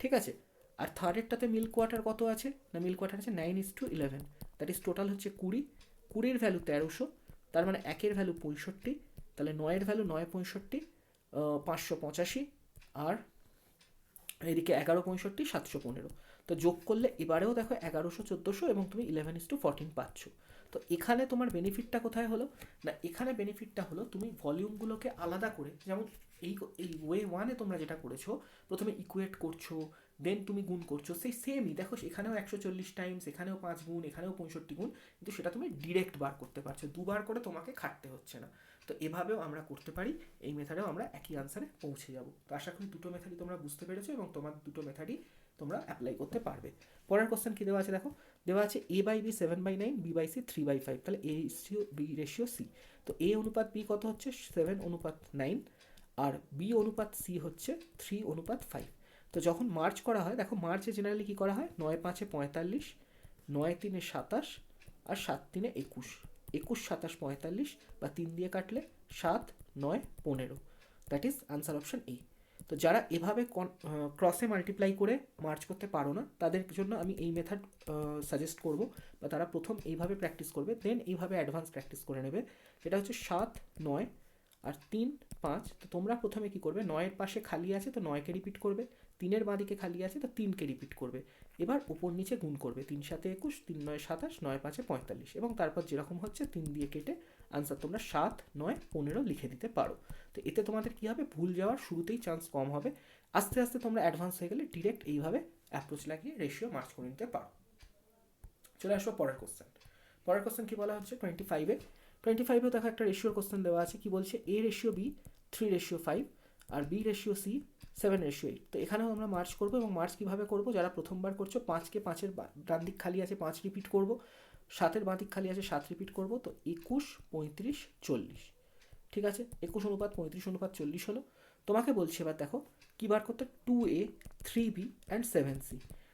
ঠিক আছে, আর থার্ডেরটাতে মিল্ক ওয়াটার কত আছে না, মিল্ক ওয়াটার আছে 9:11, দ্যাট ইজ টোটাল হচ্ছে 20, 20-এর ভ্যালু 1300, তার মানে 1-এর ভ্যালু 65, তাহলে 9-এর ভ্যালু 965, 585, আর এদিকে 1165 715। তো যোগ করলে এবারেও দেখো 1100 1400 এবং তুমি 11:14 পাচ্ছ। তো এখানে তোমার বেনিফিটটা কোথায় হলো না, এখানে বেনিফিটটা হলো তুমি ভলিউমগুলোকে আলাদা করে, যেমন এই এই ওয়ে ওয়ানে তোমরা যেটা করেছো প্রথমে ইকুয়েট করছো দেন তুমি গুণ করছো, সেই সেমই দেখো এখানেও 140 টাইমস, এখানেও 5 গুণ, এখানেও 65 গুণ, কিন্তু সেটা তুমি ডিরেক্ট বার করতে পারছো, দুবার করে তোমাকে খাটতে হচ্ছে না। তো এভাবেও আমরা করতে পারি, এই মেথডেও আমরা একই আনসারে পৌঁছে যাব। তো আশা করি দুটো মেথডই তোমরা বুঝতে পেরেছো এবং তোমার দুটো মেথডই তোমরা অ্যাপ্লাই করতে পারবে। পরের কোশ্চেন কী দেওয়া আছে দেখো, দেওয়া আছে A/B 7/9, B/C 3/5, তাহলে A ratio B ratio C। তো A অনুপাত B কত হচ্ছে 7:9, আর B অনুপাত C হচ্ছে 3:5। তো যখন মার্চ করা হয়, দেখো মার্চে জেনারেলি কী করা হয় 9-5 45, 9-3 27, আর 7-3 21, 21 27 45, বা 3 দিয়ে কাটলে 7 9 15, that is answer option A. তো যারা এভাবে ক্রসে মাল্টিপ্লাই করে মার্চ করতে পারো না, তাদের জন্য আমি এই মেথড সাজেস্ট করব, বা তারা প্রথম এইভাবে প্র্যাকটিস করবে, দেন এইভাবে অ্যাডভান্স প্র্যাকটিস করে নেবে। সেটা হচ্ছে 7, 9 আর 3, 5। তো তোমরা প্রথমে কি করবে, 9-এর পাশে খালি আছে তো 9কে রিপিট করবে, 3-এর বাঁদিকে খালি আছে তো 3কে রিপিট করবে। এবার উপর নিচে গুণ করবে, 3 7 21, 3 9 27, 9 5 45, এবং তারপর যেরকম হচ্ছে 3 দিয়ে কেটে আনসার তোমরা 7, 9, 15 লিখে দিতে পারো। তো এতে তোমাদের কী হবে, ভুল যাওয়ার শুরুতেই চান্স কম হবে। আস্তে আস্তে তোমরা অ্যাডভান্স হয়ে গেলে ডিরেক্ট এইভাবে অ্যাপ্রোচ লাগিয়ে রেশিও মার্চ করে নিতে পারো। চলে আসবো পরের কোশ্চেন। পরের কোশ্চেন কি বলা হচ্ছে 25-এ দেখো একটা রেশিওর কোশ্চেন দেওয়া আছে, কি বলছে A রেশিও B 3:5 আর B রেশিও C 7:8। তো এখানেও আমরা মার্চ করবো, এবং মার্চ কীভাবে করবো, যারা প্রথমবার করছো 5কে 5-এর ডান দিক খালি আছে 5 রিপিট করবো, 7-এর বাঁ দিক খালি আছে 7 রিপিট করবো, তো 21, 35, 40। ঠিক আছে, 21:35:40 হলো। তোমাকে বলছে এবার দেখো কী বার করতে, 2A 3B অ্যান্ড 7C।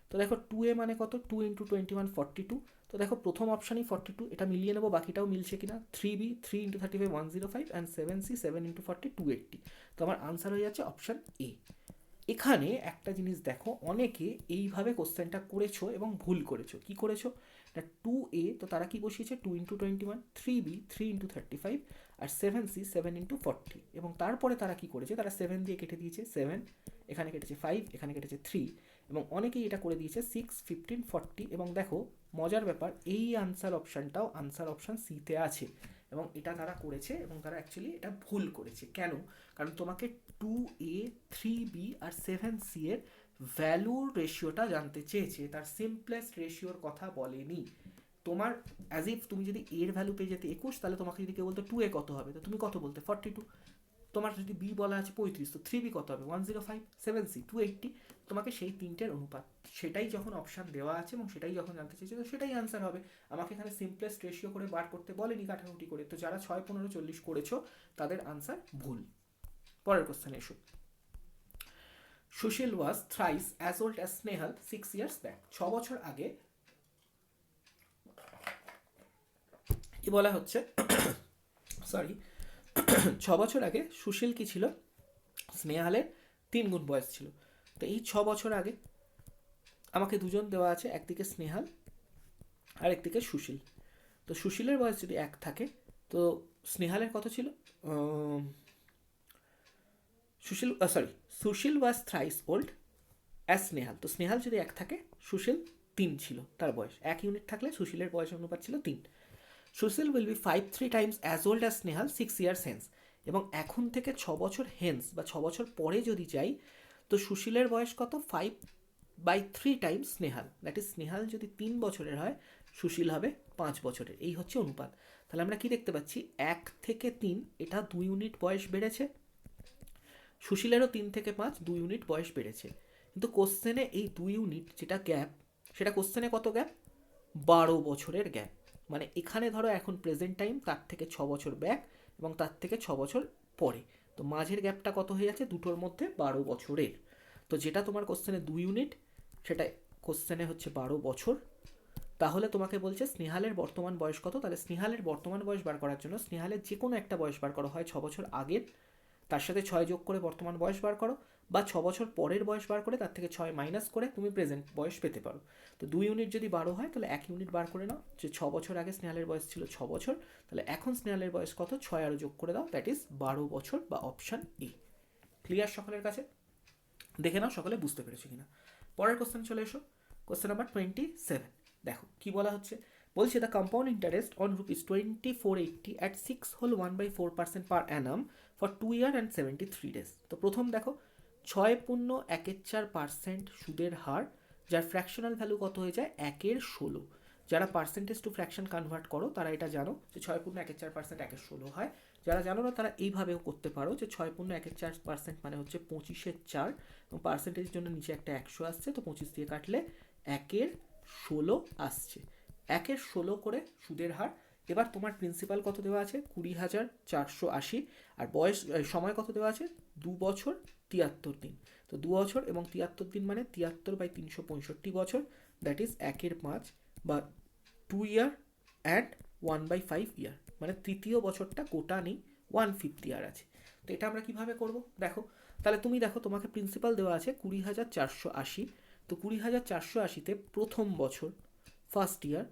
তো দেখো 2A মানে কত, 2 × 21 42। তো দেখো প্রথম অপশানই 42, এটা মিলিয়ে নেবো বাকিটাও মিলছে কিনা। 3B 3 × 35 105 and 7C 7 × 40 280। তো আমার আনসার হয়ে যাচ্ছে অপশান এ। এখানে একটা জিনিস দেখো, অনেকে এইভাবে কোশ্চেনটা করেছো এবং ভুল করেছো। কি করেছো না, 2A তো তারা কি বসিয়েছে 2 × 21, 3B 3 × 35 আর 7C 7 × 40, এবং তারপরে তারা কি করেছে, তারা 7 দিয়ে কেটে দিয়েছে 7, এখানে কেটেছে 5, এখানে কেটেছে 3, এবং অনেকেই এটা করে দিয়েছে 6, 15, 40। এবং দেখো মজার ব্যাপার, এই আনসার অপশানটাও আনসার অপশান সিতে আছে, এবং এটা তারা করেছে এবং তারা অ্যাকচুয়ালি এটা ভুল করেছে। কেন, কারণ তোমাকে 2A 3B আর 7C এর ভ্যালুর রেশিওটা জানতে চেয়েছে, তার সিম্পলেস্ট রেশিওর কথা বলেনি। তোমার অ্যাজ ইফ তুমি যদি এর ভ্যালু পেয়ে যেতে 21, তাহলে তোমাকে যদি কেউ বলতো 2A কত হবে, তো তুমি কত বলতে 42। তোমার যদি বি বলা আছে 35, তো 3B কত হবে 105, 7C 280। তোমাকে সেই তিনটের অনুপাত সেটাই যখন অপশান দেওয়া আছে এবং সেটাই যখন জানতে চেয়েছে, তো সেটাই আনসার হবে। আমাকে এখানে সিম্পলেস্ট রেশিও করে বার করতে বলেনি কাটাকুটি করে। তো যারা 6, 15, 40 করেছো তাদের আনসার ভুল। পরের কোশ্চেনে এসো। Sushil was thrice as old as Snehal 6 years back. 6 বছর আগে কি বলা হচ্ছে, সরি 6 বছর আগে সুশীল কি ছিল, স্নেহালের 3 গুণ বয়স ছিল। তো এই 6 বছর আগে আমাকে দুজন দেওয়া আছে, একদিকে স্নেহাল আর একদিকে সুশীল। তো সুশীলের বয়স যদি 1 থাকে, তো স্নেহালের কত ছিল, সুশীল was thrice old as Snehal. তো স্নেহাল যদি 1 থাকে, সুশীল 3 ছিল তার বয়স, 1 ইউনিট থাকলে সুশীলের বয়স অনুপাত ছিল 3। Sushil will be 5-3 times as old as Snehal 6 years hence. এবং এখন থেকে 6 বছর হেন্স বা 6 বছর পরে যদি যাই, তো সুশীলের বয়স কত, 5/3 times Snehal. That is Snehal যদি 3 বছরের হয়, সুশীল হবে 5 বছরের। এই হচ্ছে অনুপাত। তাহলে আমরা কি দেখতে পাচ্ছি, 1 থেকে 3 এটা 2 ইউনিট বয়স বেড়েছে, সুশীলেরও 3 থেকে 5 2 ইউনিট বয়স বেড়েছে। কিন্তু কোশ্চেনে এই 2 ইউনিট যেটা গ্যাপ, সেটা কোশ্চেনে কত গ্যাপ, 12 বছরের গ্যাপ। মানে এখানে ধরো এখন প্রেজেন্ট টাইম, তার থেকে 6 বছর ব্যাক এবং তার থেকে 6 বছর পরে, তো মাঝের গ্যাপটা কত হয়ে যাচ্ছে, দুটোর মধ্যে 12 বছরের। তো যেটা তোমার কোশ্চেনে 2 ইউনিট, সেটা কোশ্চেনে হচ্ছে 12 বছর। তাহলে তোমাকে বলছে স্নেহালের বর্তমান বয়স কত, তাহলে স্নেহালের বর্তমান বয়স বার করার জন্য স্নেহালের যে কোনো একটা বয়স বার করা হয় 6 বছর আগের, তার সাথে 6 যোগ করে বর্তমান বয়স বার করো, বা 6 বছর পরের বয়স বার করে তার থেকে 6 মাইনাস করে তুমি প্রেজেন্ট বয়স পেতে পারো। তো 2 ইউনিট যদি 12 হয়, তাহলে 1 ইউনিট বার করে নাও, যে 6 বছর আগে স্নেহালের বয়স ছিল 6 বছর, তাহলে এখন স্নেহালের বয়স কত, 6 আরও যোগ করে দাও, দ্যাট ইজ 12 বছর, বা অপশান এ। ক্লিয়ার সকলের কাছে? দেখে নাও সকলে বুঝতে পেরেছো কিনা। পরের কোশ্চেন চলে এসো, কোশ্চেন নাম্বার 27। দেখো কি বলা হচ্ছে, বলছে the compound interest on ₹2480 at 6 per Anam for 2 year and 73 days। তো প্রথম দেখো 6.14% সুদের হার, যার ফ্র্যাকশনাল ভ্যালু কত হয়ে যায় 1/16। যারা পার্সেন্টেজ টু ফ্র্যাকশন কনভার্ট করো তারা এটা জানো যে 6.14% 1/16 হয়। যারা জানো না তারা এইভাবেও করতে পারো, যে 6.14% মানে হচ্ছে 25/4, এবং পার্সেন্টেজের জন্য নিচে একটা 100 আসছে, তো 25 দিয়ে কাটলে 1/16 আসছে। 1/16 করে সুদের হার। এবার তোমার প্রিন্সিপাল কত দেওয়া আছে, 20,480, আর বয়স সময় কত দেওয়া আছে, 2 বছর 73 দিন। তো 2 বছর এবং 73 দিন মানে 73/365 বছর, দ্যাট ইজ 1/5, বা 2 year অ্যান্ড 1/5 ইয়ার, মানে তৃতীয় বছরটা গোটা নেই, 1/5 ইয়ার আছে। তো এটা আমরা কিভাবে করব দেখো, তাহলে তুমি দেখো তোমাকে প্রিন্সিপাল দেওয়া আছে 20,480, তো 20,480-তে প্রথম বছর ফার্স্ট ইয়ার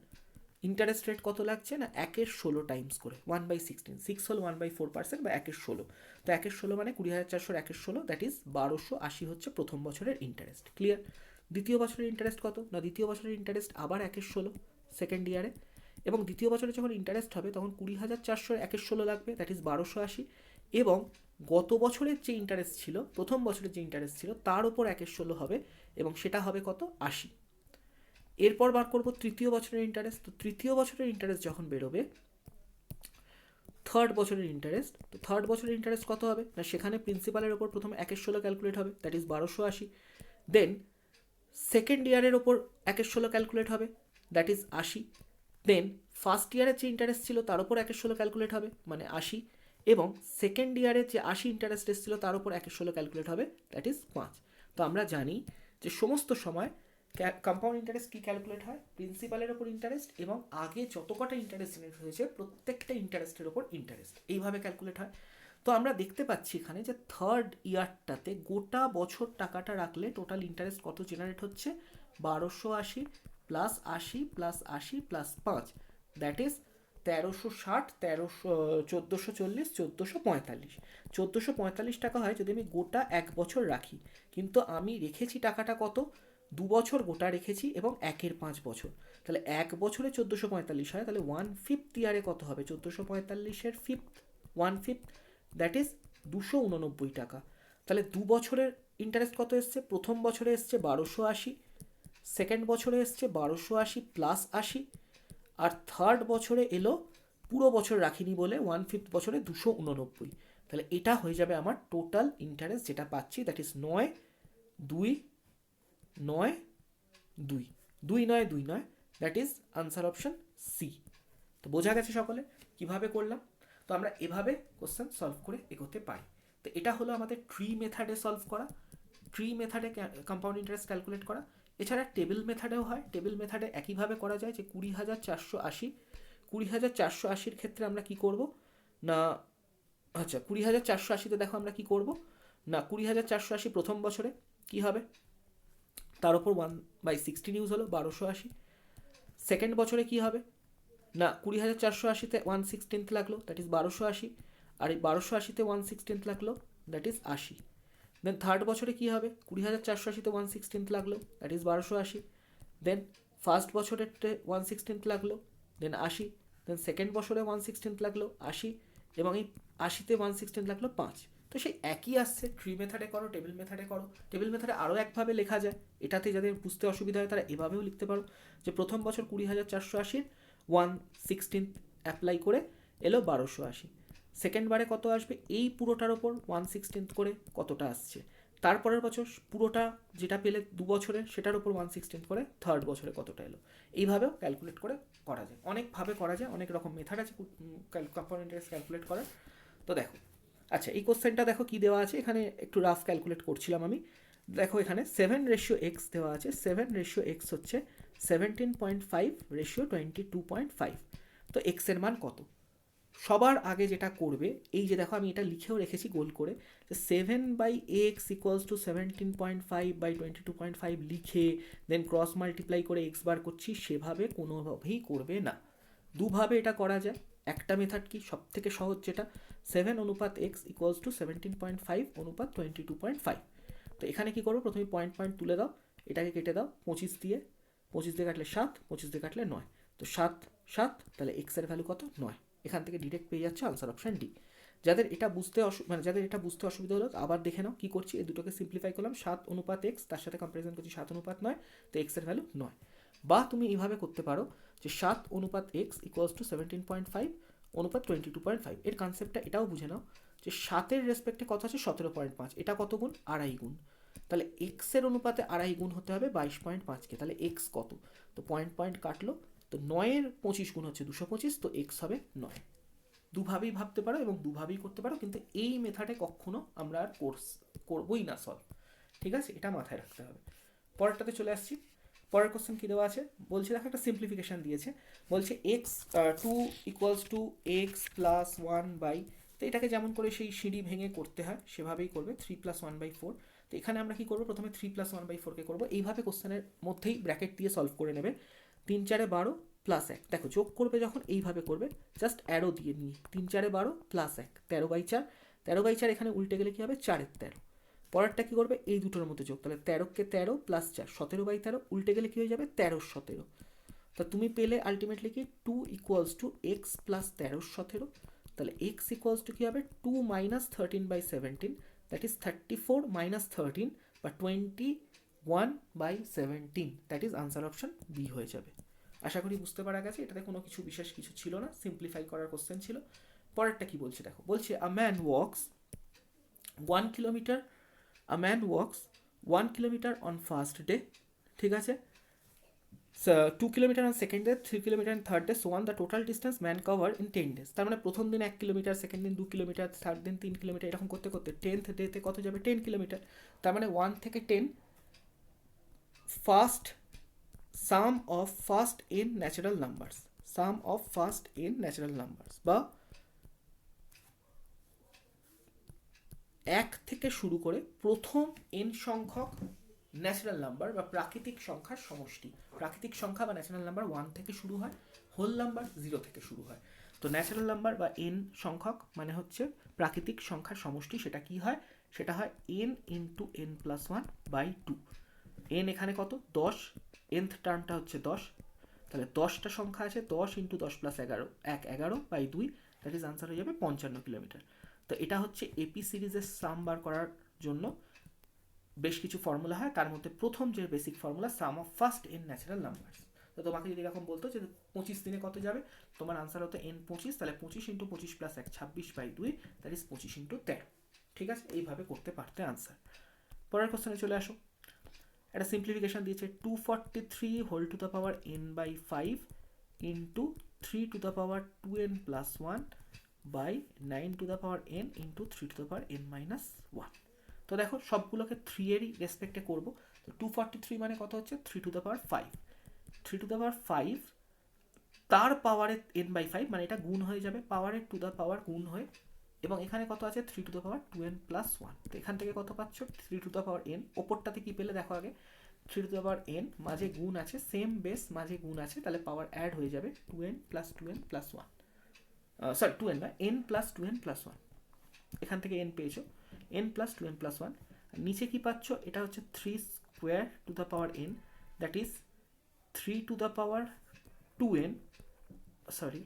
ইন্টারেস্ট রেট কত লাগছে না 1/16 টাইমস করে 1/16, 6 হল 1/4% বা 1/16, তো 1/16 মানে 20,400 1/16, দ্যাট ইজ 1,280 হচ্ছে প্রথম বছরের ইন্টারেস্ট। ক্লিয়ার? দ্বিতীয় বছরের ইন্টারেস্ট কত না দ্বিতীয় বছরের ইন্টারেস্ট আবার 1/16 সেকেন্ড ইয়ারে, এবং দ্বিতীয় বছরে যখন ইন্টারেস্ট হবে তখন 20,400 1/16 লাগবে, দ্যাট ইজ 1,280, এবং গত বছরের যে ইন্টারেস্ট ছিল প্রথম বছরের যে ইন্টারেস্ট ছিল তার উপর 1/16 হবে, এবং সেটা হবে কত 80। এরপর বার করবো তৃতীয় বছরের ইন্টারেস্ট, তো তৃতীয় বছরের ইন্টারেস্ট যখন বেরোবে থার্ড বছরের ইন্টারেস্ট, তো থার্ড বছরের ইন্টারেস্ট কত হবে না সেখানে প্রিন্সিপালের ওপর প্রথমে 1/16 ক্যালকুলেট হবে, দ্যাট ইজ 1,280, দেন সেকেন্ড ইয়ারের ওপর 1/16 ক্যালকুলেট হবে, দ্যাট ইজ 80, দেন ফার্স্ট ইয়ারের যে ইন্টারেস্ট ছিল তার উপর 1/16 ক্যালকুলেট হবে মানে 80, এবং সেকেন্ড ইয়ারের যে 80 ইন্টারেস্ট এসেছিল তার উপর 1/16 ক্যালকুলেট হবে, দ্যাট ইজ 5। তো আমরা জানি যে সমস্ত সময় কম্পাউন্ড ইন্টারেস্ট কি ক্যালকুলেট হয় প্রিন্সিপালের ওপর ইন্টারেস্ট এবং আগে যত কটা ইন্টারেস্ট জেনারেট হয়েছে প্রত্যেকটা ইন্টারেস্টের ওপর ইন্টারেস্ট, এইভাবে ক্যালকুলেট হয়। তো আমরা দেখতে পাচ্ছি এখানে যে থার্ড ইয়ারটাতে গোটা বছর টাকাটা রাখলে টোটাল ইন্টারেস্ট কত জেনারেট হচ্ছে 1,280 plus 80 plus 80 plus 5, that is 1,360, 1,440, 1,445, 1,445 টাকা হয় যদি আমি গোটা এক বছর রাখি, কিন্তু আমি রেখেছি টাকাটা কত 2 বছর গোটা রেখেছি এবং 1/5 বছর, তাহলে এক বছরে 1,445 হয়, তাহলে 1/5 ইয়ারে কত হবে 1,445-এর ফিফথ 1/5, দ্যাট ইজ 289 টাকা। তাহলে 2 বছরের ইন্টারেস্ট কত এসছে প্রথম বছরে এসছে 1,280, সেকেন্ড বছরে এসছে 1,280 প্লাস 80, আর থার্ড বছরে এলো পুরো বছর রাখিনি বলে 1/5 বছরে 289, তাহলে এটা হয়ে যাবে আমার টোটাল ইন্টারেস্ট যেটা পাচ্ছি, that is 9,2,9,2, that is answer option C. তো বোঝা গেছে সকলে কিভাবে করলাম? তো আমরা এভাবে কোশ্চেন সলভ করে এগোতে পারি। তো এটা হলো আমাদের ট্রি মেথডে সলভ করা, ট্রি মেথডে কম্পাউন্ড ইন্টারেস্ট ক্যালকুলেট করা। এছাড়া টেবিল মেথডেও হয়, টেবিল মেথডে একইভাবে করা যায় যে 20,480 ক্ষেত্রে আমরা কি করব না, আচ্ছা 20,480-তে দেখো আমরা কি করব না 20,480 প্রথম বছরে কি হবে তার উপর 1/16 ইউজ হলো 1,280, সেকেন্ড বছরে কি হবে না 20,480-তে 1/16 লাগলো, দ্যাট ইজ 1,280, আর এই 1,280-তে 1/16 লাগলো, দ্যাট ইজ 80, দেন থার্ড বছরে কি হবে 20,480-তে 1/16 লাগলো, দ্যাট ইজ 1,280, দেন ফার্স্ট বছরেরতে 1/16 লাগলো, দেন 80, দেন সেকেন্ড বছরে 1/16 লাগলো 80, এবং এই 80-তে 1/16 লাগলো 5। তো সেই একই আসছে, ট্রি মেথডে করো টেবিল মেথডে করো, টেবিল মেথডে আরও একভাবে লেখা যায়, এটাতে যাদের বুঝতে অসুবিধা হয় তারা এভাবেও লিখতে পারো যে প্রথম বছর 20,480-র 1/16 অ্যাপ্লাই করে এলো 1,280, সেকেন্ড বারে কত আসবে এই পুরোটার ওপর 1/16 করে কতটা আসছে, তারপরের বছর পুরোটা যেটা পেলে 2 বছরের সেটার উপর 1/16 করে থার্ড বছরে কতটা এলো, এইভাবেও ক্যালকুলেট করে করা যায়, অনেকভাবে করা যায়, অনেক রকম মেথড আছে কম্পাউন্ড ইন্টারেস্ট ক্যালকুলেট করার। তো দেখো আচ্ছা এই কোশ্চেনটা দেখো কি দেওয়া আছে, এখানে একটু রাফ ক্যালকুলেট করছিলাম আমি, দেখো এখানে 7:x দেওয়া আছে, 7:x হচ্ছে 17.5:22.5, তো এক্স এর মান কত? সবার আগে যেটা করবে এই যে দেখো আমি এটা লিখেও রেখেছি গোল করে, যে 7/x ইকুয়ালস টু 17.5/22.5 লিখে দেন ক্রস মাল্টিপ্লাই করে এক্স বার করছি, সেভাবে কোনোভাবেই করবে না। দুভাবে এটা করা যায়, একটা মেথড কি সব থেকে সহজ যেটা 7:x ইকুয়ালস টু 17.5:22.5, তো এখানে কি করবো প্রথমে পয়েন্ট পয়েন্ট তুলে দাও, এটাকে কেটে দাও 25 দিয়ে, 25 দিয়ে কাটলে 7, 25 দিয়ে কাটলে 9, তো 7 7, তাহলে এক্স এর ভ্যালু কত 9, এখান থেকে ডিরেক্ট পেয়ে যাচ্ছে আনসার অপশন ডি। যাদের এটা বুঝতে যাদের এটা বুঝতে অসুবিধা হলো আবার দেখে নাও কি করছি, এই দুটোকে সিম্পলিফাই করলাম 7:x তার সাথে কম্পারিজন করছি 7:9, তো এক্স এর ভ্যালু 9, বা তুমি এইভাবে করতে পারো যে 7:x ইকুয়ালস টু 17.5:22.5, এর কনসেপ্টটা এটাও বুঝে নাও যে 7-এর রেসপেক্টে কত আছে 17.5, এটা কত গুণ 2.5 গুণ, তাহলে এক্স এর অনুপাতে 2.5 গুণ হতে হবে 22.5কে, তাহলে এক্স কত, তো পয়েন্ট পয়েন্ট কাটলো, তো 9-এর 25 গুণ হচ্ছে 225, তো এক্স হবে 9। দুভাবেই ভাবতে পারো এবং দুভাবেই করতে পারো, কিন্তু এই মেথডে কখনো আমরা আর করবোই না সলভ, ঠিক আছে, এটা মাথায় রাখতে হবে। পরেরটাতে চলে আসছি, পরের কোশ্চেন কী দেওয়া আছে বলছে, দেখো একটা সিম্পলিফিকেশান দিয়েছে, বলছে x 2 equals to x plus 1 by, তো এটাকে যেমন করে সেই সিঁড়ি ভেঙে করতে হয় সেভাবেই করবে 3+1/4। তো এখানে আমরা কি করবো, প্রথমে 3+1/4কে করবো, এইভাবে কোশ্চেনের মধ্যেই ব্র্যাকেট দিয়ে সলভ করে নেবে। 3 4 12 প্লাস 1, দেখো যোগ করবে যখন এইভাবে করবে, জাস্ট অ্যারো দিয়ে নিয়ে 3 4 12 প্লাস 1, 13/4, 13/4 এখানে উল্টে গেলে কি হবে 4 13। পরেরটা কি করবে, এই দুটোর মধ্যে যোগ, তাহলে 13কে 13 প্লাস 4, 17/13, উল্টে গেলে কি হয়ে যাবে 13 17। তা তুমি পেলে আলটিমেটলি কি 2 = x প্লাস 13 17। তাহলে x = কি হবে 2 - 13/17, দ্যাট ইজ 34 - 13 বা 21/17, that is answer option B হয়ে যাবে। আশা করি বুঝতে পারা গেছে, এটাতে কোনো কিছু বিশেষ কিছু ছিল না, সিম্পলিফাই করার কোশ্চেন ছিল। পরেরটা কি বলছে দেখো, বলছে a man wax 1 kilometre, a man wax 1 kilometre on first day, ঠিক আছে, 2 kilometre on second day, 3 kilometre on third day, so on the total distance man cover in 10 days। তার মানে প্রথম দিন 1 কিলোমিটার, সেকেন্ড দিন 2 কিলোমিটার, থার্ড দিন 3 kilometre, এরকম করতে করতে 10th ডেতে কত যাবে 10 কিলোমিটার। তার মানে 1 থেকে 10 first some of first in natural numbers, some of first in natural numbers, বা 1 থেকে শুরু করে প্রথম n সংখ্যক ন্যাচারাল নাম্বার বা প্রাকৃতিক সংখ্যার সমষ্টি। প্রাকৃতিক সংখ্যা বা ন্যাচারাল নাম্বার 1 থেকে শুরু হয়, হোল নাম্বার 0 থেকে শুরু হয়। তো ন্যাচারাল নাম্বার বা n সংখ্যক মানে হচ্ছে প্রাকৃতিক সংখ্যার সমষ্টি, সেটা কি হয়, সেটা হয় n × n+1/2। n এখানে কত 10, nth টার্মটা হচ্ছে 10, তাহলে 10টা সংখ্যা আছে, 10 × 10 + 11, 11/2, দ্যাট ইজ আনসার হয়ে যাবে 55 কিলোমিটার। তো এটা হচ্ছে এপি সিরিজের সাম বার করার জন্য বেশ কিছু ফর্মুলা হয়, তার মধ্যে প্রথম যে basic formula some of first in natural numbers. তো তোমাকে যদি এরকম বলতো যে 25 দিনে কত যাবে, তোমার আনসার হতো n 25, তাহলে 25 × 25 + 1 26/2, দ্যাট ইজ 25 × 13। ঠিক আছে, এইভাবে করতে পারতে আনসার। পরের কোশ্চেনে চলে আসো, একটা সিম্পলিফিকেশন দিয়েছে 243 whole to the power n/5 into 3 to the power 2n+1 by 9 to the power n into 3 to the power n-1। তো দেখো সবগুলোকে 3 এরই রেসপেক্টে করবো। তো 243 মানে কত হচ্ছে 3 to the power 5, 3 to the পাওয়ার 5 তার পাওয়ারে n/5, মানে এটা গুণ হয়ে যাবে পাওয়ারের টু দ্য পাওয়ার গুণ হয়ে, এবং এখানে কত আছে 3 টু দ্য পাওয়ার 2n+1। তো এখান থেকে কত পাচ্ছ 3 টু দ্য পাওয়ার n, ওপরটাতে কি পেলে দেখো আগে 3 টু দ্য পাওয়ার n, মাঝে গুণ আছে, সেম বেস মাঝে গুণ আছে, তাহলে পাওয়ার অ্যাড হয়ে যাবে 2n + 2n+1, সরি 2n না, n + 2n+1, এখান থেকে n পেয়েছো, n + 2n+1। নিচে কি পাচ্ছ, এটা হচ্ছে 3 square two the power n, that is 3 to the power 2n, sorry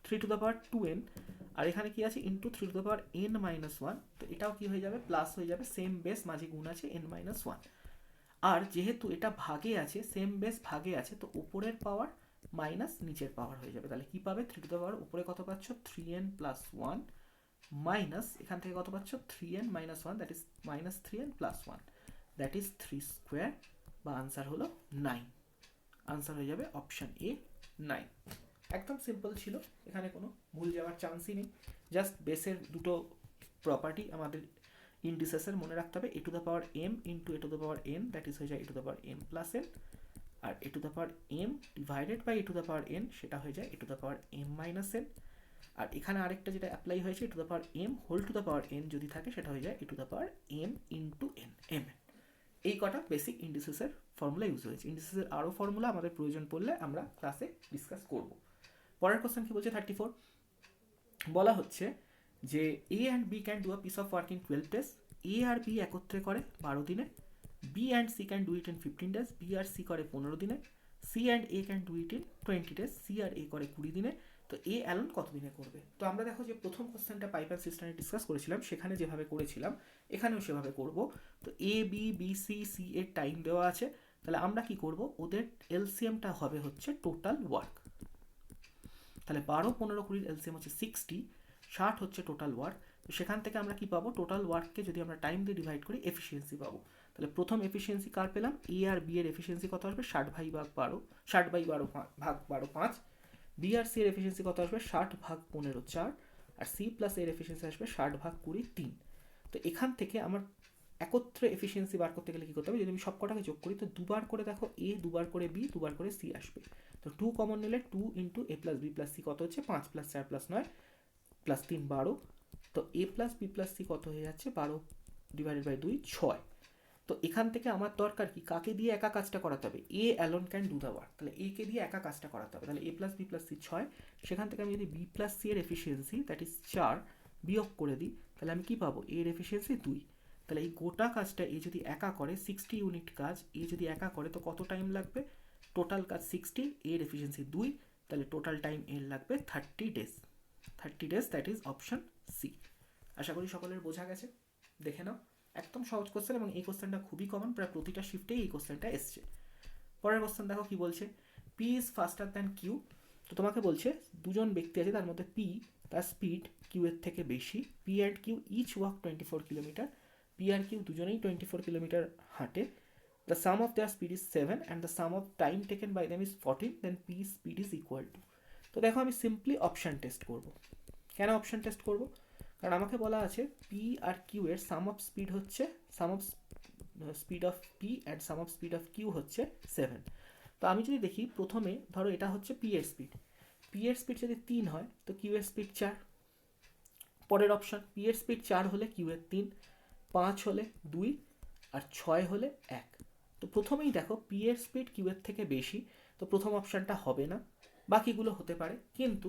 3 to the power 2n, আর এখানে কি আছে into 3 to the power n-1। তো এটাও কি হয়ে যাবে প্লাস হয়ে যাবে, সেম বেস মাঝে গুণ আছে n-1। আর যেহেতু এটা ভাগে আছে, সেম বেস ভাগে আছে, তো উপরের পাওয়ার মাইনাস নিচের পাওয়ার হয়ে যাবে। তাহলে কি পাবে 3 টু দ্য পাওয়ার উপরে কত পাচ্ছ 3n+1 মাইনাস এখান থেকে কত পাচ্ছ 3n-1, that is -3n+1, that is 3 square, বা আনসার হলো 9। আনসার হয়ে যাবে অপশন এ 9। একদম সিম্পল ছিল, এখানে কোনো ভুল যাওয়ার চান্সই নেই। জাস্ট বেসের দুটো প্রপার্টি আমাদের ইন্ডিসেসের মনে রাখতে হবে, A to the power m into A to the power n, that is হয়ে যায় A to the power m+n, আর A to the power m divided by A to the power n, সেটা হয়ে যায় A to the power m-n। আর এখানে আরেকটা যেটা apply হয়েছে A to the power m whole to the power n যদি থাকে, সেটা হয়ে যায় A to the power m into n, mn। এই কটা বেসিক ইন্ডিসেসের ফর্মুলা ইউজ হয়েছে। ইন্ডিসেসের আরও ফর্মুলা আমাদের প্রয়োজন পড়লে আমরা ক্লাসে ডিসকাস করব। পরের কোশ্চেন কি বলছে 34, বলা হচ্ছে যে A and B can do a piece of work in 12 days, A আর বি একত্রে করে 12 দিনে, B and C can do it in 15 days, B আর সি করে 15 দিনে, C and A can do it in 20 days, C আর A করে 20 দিনে। তো এ অ্যালন কত দিনে করবে? তো আমরা দেখো যে প্রথম কোশ্চেনটা পাইপ অ্যান্ড সিস্টেমে ডিসকাস করেছিলাম, সেখানে যেভাবে করেছিলাম এখানেও সেভাবে করব। তো A B B C C এর টাইম দেওয়া আছে, তাহলে আমরা কি করব, ওদের এলসিএমটা হবে হচ্ছে টোটাল ওয়ার্ক। তাহলে 12 15 20 এলসিএম হচ্ছে 60, 60 হচ্ছে টোটাল ওয়ার্ক। তো সেখান থেকে আমরা কি পাবো, টোটাল ওয়ার্ককে যদি আমরা টাইম দিয়ে ডিভাইড করি এফিসিয়েন্সি পাবো। তাহলে প্রথম এফিসিয়েন্সি কার পেলাম, এ আর বি এর এফিসিয়েন্সি কত আসবে 60/12, 60/12 ভাগ 12 5, বি আর সি এর এফিসিয়েন্সি কত আসবে 60/15 4, আর সি প্লাস এর এফিসিয়েন্সি আসবে 60/20 3। তো এখান থেকে আমার একত্রে এফিসিয়েন্সি বার করতে গেলে কি করতে হবে, যদি আমি সব কটাকে যোগ করি তো দুবার করে দেখো এ, দুবার করে বি, দুবার করে সি আসবে। তো 2 কমন নিলে 2 ইন্টু এ প্লাস বি প্লাস সি কত হচ্ছে 5 + 4 + 9, প্লাস 3 12, তো এ প্লাস বি প্লাস সি কত হয়ে যাচ্ছে 12 ডিভাইডেড বাই 2 6। তো এখান থেকে আমার দরকার কি, কাকে দিয়ে একা কাজটা করাতে হবে, A alone can do the work, তাহলে এ কে দিয়ে একা কাজটা করাতে হবে, তাহলে A plus B plus C 6, সেখান থেকে আমি যদি বি প্লাস সি এর এফিসিয়েন্সি দ্যাট ইজ 4 বিয়োগ করে দিই, তাহলে আমি কি পাবো, এর এফিসিয়েন্সি 2। তাহলে এই গোটা কাজটা এ যদি একা করে 60 ইউনিট কাজ এ যদি একা করে তো কত টাইম লাগবে, টোটাল কাজ 60, এর এফিসিয়েন্সি 2, তাহলে টোটাল টাইম এর লাগবে 30 days. 30 days, that is option C. আশা করি সকলের বোঝা গেছে। দেখে নাও, একদম সহজ কোশ্চেন এবং এই কোশ্চেনটা খুবই কমন, প্রায় প্রতিটা শিফটেই এই কোশ্চেনটা এসছে। পরের কোশ্চেন দেখো কি বলছে, P is faster than Q. তো তোমাকে বলছে দুজন ব্যক্তি আছে তার মধ্যে পি তার স্পিড কিউ এর থেকে বেশি, P and Q each walk 24 kilometre, P আর কিউ দুজনেই 24 কিলোমিটার হাঁটে, the sum of their speed is 7 and the sum of time taken by them is 14, then p speed is equal to। তো দেখো আমি simply option test করব। কেন option test করব, কারণ আমাকে বলা আছে পি আর কিউ এর সাম অফ স্পিড হচ্ছে, sum of speed of P and sum of speed of Q হচ্ছে 7। তো আমি যদি দেখি প্রথমে ধরো এটা হচ্ছে পি এর স্পিড, পি এর স্পিড যদি 3 হয় তো কিউ এর স্পিড 4। পরের অপশান, পি এর স্পিড 4 হলে কিউ এর 3, 5 হলে 2 আর 6 হলে 1। তো প্রথমেই দেখো পি এর স্পিড কিউ এর থেকে বেশি, তো প্রথম অপশানটা হবে না, বাকিগুলো হতে পারে। কিন্তু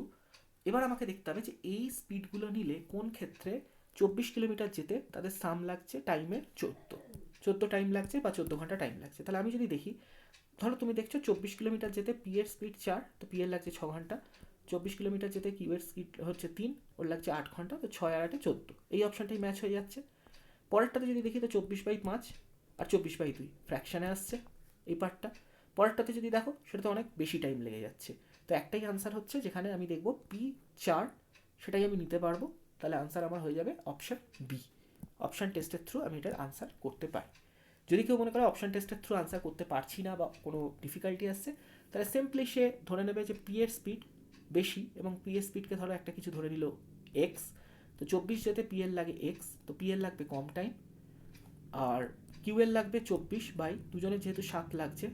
এবার আমাকে দেখতে হবে যে এই স্পিডগুলো নিলে কোন ক্ষেত্রে 24 কিলোমিটার যেতে তাদের সাম লাগছে টাইমের 14 টাইম লাগছে বা 14 ঘন্টা টাইম লাগছে। তাহলে আমি যদি দেখি, ধরো তুমি দেখছো 24 কিলোমিটার যেতে পি এর স্পিড 4, তো পি এর লাগছে 6 ঘন্টা, 24 কিলোমিটার যেতে কিউ এর স্পিড হচ্ছে 3, ওর লাগছে 8 ঘন্টা, তো 6 আর 8 14, এই অপশানটাই ম্যাচ হয়ে যাচ্ছে। পরেরটাতে যদি দেখি তো 24/5 আর 24/2 ফ্র্যাকশানে আসছে এই পার্টটা। পরেরটাতে যদি দেখো সেটাতে অনেক বেশি টাইম লেগে যাচ্ছে। তো একটাই আনসার হচ্ছে যেখানে আমি দেখব P4, সেটাই আমি নিতে পারবো। তাহলে আনসার আমার হয়ে যাবে অপশান বি। অপশান টেস্টের থ্রু আমি এটার আনসার করতে পারি। যদি কেউ মনে করে অপশান টেস্টের থ্রু আনসার করতে পারছি না বা কোনো ডিফিকাল্টি আসছে, তাহলে সিম্পলি সে ধরে নেবে যে পি এর স্পিড বেশি এবং পি এর স্পিডকে ধরো একটা কিছু ধরে নিল এক্স, তো 24 যেতে পি এর লাগে এক্স, তো পি এর লাগবে কম টাইম, আর কিউ এর লাগবে 24 বাই দুজনের যেহেতু 7 লাগছে,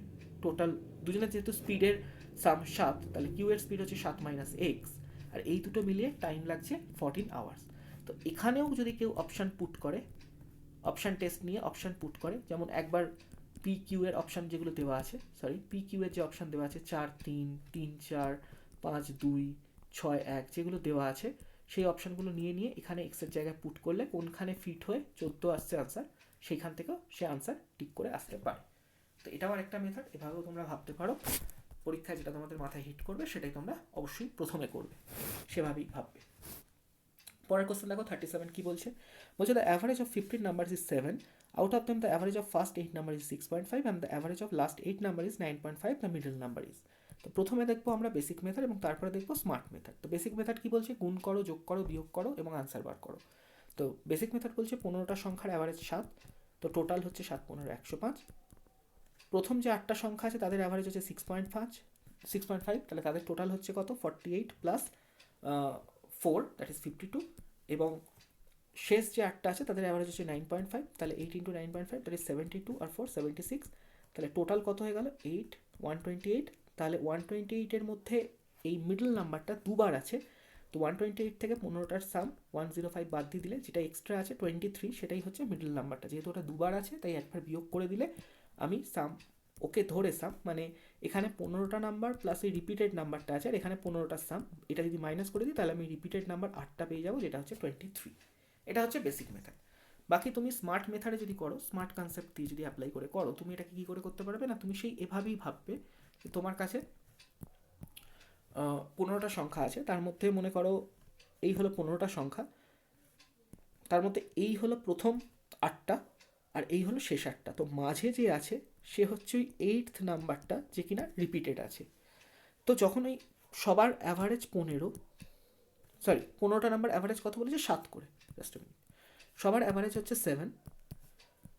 টোটাল দুজনের যেহেতু স্পিডের সাম 7, তাহলে কিউ এর স্পিড হচ্ছে 7 মাইনাস এক্স, আর এই দুটো মিলিয়ে টাইম লাগছে 14 আওয়ার্স। তো এখানেও যদি কেউ অপশান পুট করে, অপশান টেস্ট নিয়ে অপশান পুট করে, যেমন একবার পি কিউ এর অপশান যেগুলো দেওয়া আছে, পি কিউ এর যে অপশান দেওয়া আছে 4 3 3 4 5 2 6 1 যেগুলো দেওয়া আছে, সেই অপশানগুলো নিয়ে এখানে এক্সের জায়গায় পুট করলে কোনখানে ফিট হয়ে 14 আসছে আনসার, সেইখান থেকেও সে আনসার ঠিক করে আসতে পারে। তো এটাও আরেকটা মেথড, এভাবেও তোমরা ভাবতে পারো। পরীক্ষায় যেটা তোমাদের মাথায় হিট করবে সেটাই তোমরা অবশ্যই প্রথমে করবে, সেভাবেই ভাববে। পরের কোশ্চেন দেখো 37 কি বলছে, বলছে the average of 15 numbers is 7, out of them the average of first 8 number is 6.5 and the average of last 8 number is 9.5, the middle number is। তো প্রথমে দেখবো আমরা বেসিক মেথড এবং তারপরে দেখবো স্মার্ট মেথড। তো বেসিক মেথড কি বলছে, গুণ করো, যোগ করো, বিয়োগ করো এবং আনসার বার করো। তো বেসিক মেথড বলছে 15টা সংখ্যার অ্যাভারেজ 7, তো টোটাল হচ্ছে 7 15 105। প্রথম যে 8টা সংখ্যা আছে তাদের অ্যাভারেজ হচ্ছে 6.5, তাহলে তাদের টোটাল হচ্ছে কত 48 প্লাস 4 দ্যাট ইজ 52, এবং শেষ যে 8টা আছে তাদের অ্যাভারেজ হচ্ছে 9.5, তাহলে 8 ইন্টু 9.5 দ্যাট ইজ 72 আর 4 76, তাহলে টোটাল কত হয়ে গেল 8 128। তাহলে 128 মধ্যে এই মিডল নাম্বারটা দুবার আছে, তো 128 থেকে 15টার সাম 105 বাদ দিয়ে দিলে যেটা এক্সট্রা আছে 23, সেটাই হচ্ছে মিডল নাম্বারটা। যেহেতু ওটা দুবার আছে তাই একবার বিয়োগ করে দিলে আমি সাম ওকে ধরে সাম, মানে এখানে 15টা নাম্বার প্লাস এই রিপিটেড নাম্বারটা আছে আর এখানে 15টার সাম, এটা যদি মাইনাস করে দিই তাহলে আমি রিপিটেড নাম্বার 8টা পেয়ে যাবো, যেটা হচ্ছে 23। এটা হচ্ছে বেসিক মেথড। বাকি তুমি স্মার্ট মেথডে যদি করো, স্মার্ট কনসেপ্ট দিয়ে যদি অ্যাপ্লাই করে করো, তুমি এটাকে কী করে করতে পারবে না, তুমি সেই এভাবেই ভাববে যে তোমার কাছে 15টা সংখ্যা আছে, তার মধ্যে মনে করো এই হলো 15টা সংখ্যা, তার মধ্যে এই হলো প্রথম 8টা আর এই হলো শেষ 8টা, তো মাঝে যে আছে সে হচ্ছে ওই 8th নাম্বারটা যে কিনা রিপিটেড আছে। তো যখন ওই সবার অ্যাভারেজ 15টা নাম্বার অ্যাভারেজ কত বলেছে 7 করে, জাস্ট মিনিট, সবার অ্যাভারেজ হচ্ছে 7,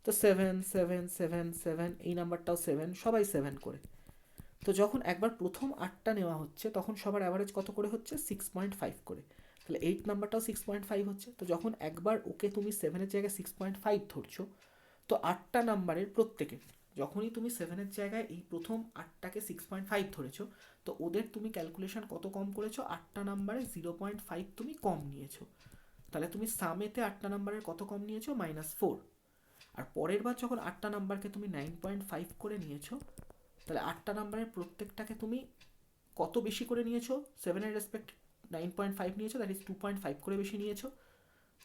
তো 7 7 7 7, এই নাম্বারটাও 7, সবাই 7 করে। তো যখন একবার প্রথম 8টা নেওয়া হচ্ছে তখন সবার অ্যাভারেজ কত করে হচ্ছে 6.5 করে, তাহলে 8 নাম্বারটাও 6.5 হচ্ছে। তো যখন একবার ওকে তুমি 7-এর জায়গায় 6.5 ধরছো, তো 8টা নাম্বারের প্রত্যেকে যখনই তুমি 7-এর জায়গায় এই প্রথম 8টাকে 6.5 ধরেছো, তো ওদের তুমি ক্যালকুলেশন কত কম করেছো, 8টা নাম্বারে 0.5 তুমি কম নিয়েছো। তাহলে তুমি সামেতে 8টা নাম্বারের কত কম নিয়েছো, -4। আর পরের বার যখন 8টা নাম্বারকে তুমি 9.5 করে নিয়েছো, তাহলে 8টা নাম্বারের প্রত্যেকটাকে তুমি কত বেশি করে নিয়েছো, 7-এর রেসপেক্ট 9.5 নিয়েছো, দ্যাট ইজ 2.5 করে বেশি নিয়েছো,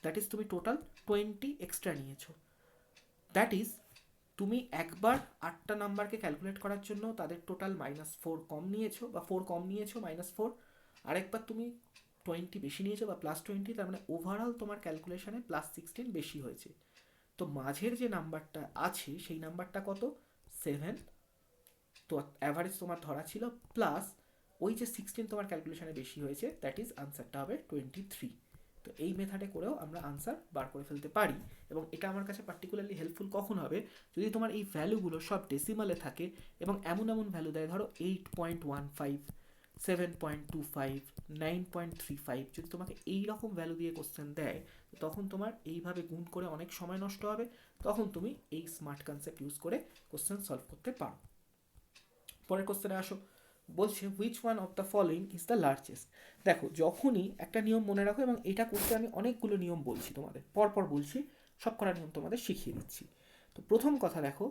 দ্যাট ইজ তুমি টোটাল 20 এক্সট্রা নিয়েছো। দ্যাট ইজ তুমি একবার 8টা নাম্বারকে ক্যালকুলেট করার জন্য তাদের টোটাল -4 কম নিয়েছো বা 4 কম নিয়েছো, -4। আরেকবার তুমি 20 বেশি নিয়েছো বা +20, তার মানে ওভারঅল তোমার ক্যালকুলেশনে +16 বেশি হয়েছে। তো মাঝের যে নাম্বারটা আছে সেই নাম্বারটা কত, 7। তো অ্যাভারেজ তোমার ধরা ছিল, প্লাস ওই যে 16 তোমার ক্যালকুলেশনে বেশি হয়েছে, দ্যাট ইজ আনসারটা হবে 23। তো এই মেথডে করেও আমরা আনসার বার করে ফেলতে পারি। এবং এটা আমার কাছে পার্টিকুলারলি হেল্পফুল কখন হবে, যদি তোমার এই ভ্যালুগুলো সব ডেসিমালে থাকে এবং এমন এমন ভ্যালু দেয়, ধরো 8.15, 7.25, 9.35, যদি তোমাকে এই রকম ভ্যালু দিয়ে কোশ্চেন দেয়, তখন তোমার এইভাবে গুণ করে অনেক সময় নষ্ট হবে। তখন তুমি এই স্মার্ট কনসেপ্ট ইউজ করে কোশ্চেন সলভ করতে পারো। পরের কোশ্চেনে আসো, বলছে which one of the following is the largest. দেখো, যখনই একটা নিয়ম মনে রাখো, এবং এটা করতে আমি অনেকগুলো নিয়ম বলছি তোমাদের, পরপর বলছি, সব কটা নিয়ম তোমাদের শিখিয়ে দিচ্ছি। তো প্রথম কথা দেখো,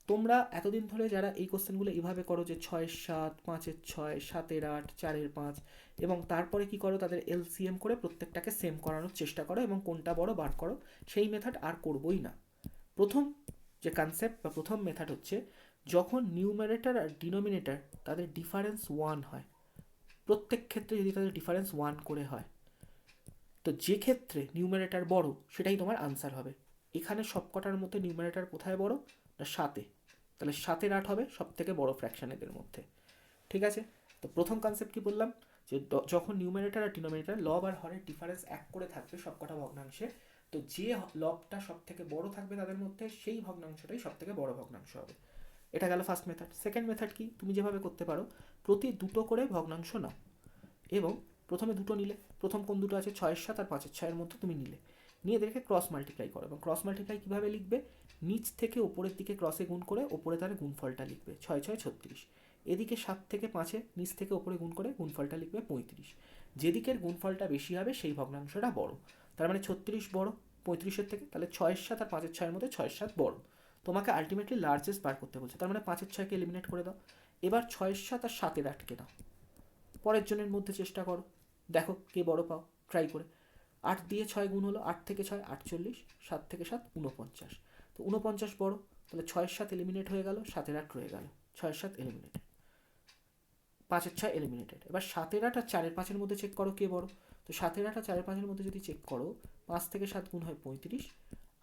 তোমরা এতদিন ধরে যারা এই কোশ্চেনগুলো এইভাবে করো যে 6-7, 5-6, 7-8, 4-5, এবং তারপরে কি করো, তাদের এলসিএম করে প্রত্যেকটাকে সেম করানোর চেষ্টা করো এবং কোনটা বড় বার করো, সেই মেথড আর করবোই না। প্রথম যে কনসেপ্ট বা প্রথম মেথড হচ্ছে, যখন নিউমারেটর আর ডিনোমিনেটর তাদের ডিফারেন্স 1 হয়, প্রত্যেক ক্ষেত্রে যদি তাদের ডিফারেন্স 1 করে হয়, তো যে ক্ষেত্রে নিউমারেটর বড় সেটাই তোমার আনসার হবে। এখানে সবকটার মধ্যে নিউমারেটর কোথায় বড়, না 7-এ। তাহলে 7-8 হবে সব থেকে বড় ফ্র্যাকশন এদের মধ্যে। ঠিক আছে, তো প্রথম কনসেপ্ট কি বললাম, যে যখন নিউমারেটর আর ডিনোমিনেটর লব আর হরের ডিফারেন্স 1 করে থাকবে সবকটা ভগ্নাংশে, তো যে লবটা সব থেকে বড় থাকবে তাদের মধ্যে, সেই ভগ্নাংশটাই সব থেকে বড় ভগ্নাংশ হবে। এটা গেল ফার্স্ট মেথড। সেকেন্ড মেথড কি, তুমি যেভাবে করতে পারো, প্রতি দুটো করে ভগ্নাংশ নাও এবং প্রথমে দুটো নিলে, প্রথম কোন দুটো আছে, 6-7 আর 5-6 মধ্যে তুমি নিলে, নিয়ে এদেরকে ক্রস মাল্টিপ্লাই করো। এবং ক্রস মাল্টিপ্লাই কীভাবে লিখবে, নিচ থেকে ওপরের দিকে ক্রসে গুণ করে ওপরে তার গুণফলটা লিখবে, 6-6-36। এদিকে 7 থেকে 5-এ নিচ থেকে ওপরে গুণ করে গুণফলটা লিখবে 35। যেদিকের গুণফলটা বেশি হবে সেই ভগ্নাংশটা বড়। তার মানে 36 বড় 35-এর থেকে, তাহলে 6-7 আর 5-6 মধ্যে 6-7 বড়। তোমাকে আলটিমেটলি লার্জেস্ট বার করতে বলছে, তার মানে 5-6কে এলিমিনেট করে দাও। এবার 6-7 আর 7-8কে দাও, পরের জনের মধ্যে চেষ্টা করো, দেখো কে বড় পাও, ট্রাই করে। 8 দিয়ে 6 গুণ হলো, 8 থেকে 6 48, 7 থেকে 7 49। তো 49 বড়, তাহলে 6-7 এলিমিনেট হয়ে গেল, 7-8 রয়ে গেল, 6-7 এলিমিনেট, 5-6 এলিমিনেটেড। এবার 7-8 আর 4-5-এর মধ্যে চেক করো কে বড়। তো 7-8 আর 4-5-এর মধ্যে যদি চেক করো, 5 থেকে 7 গুণ হয় 35,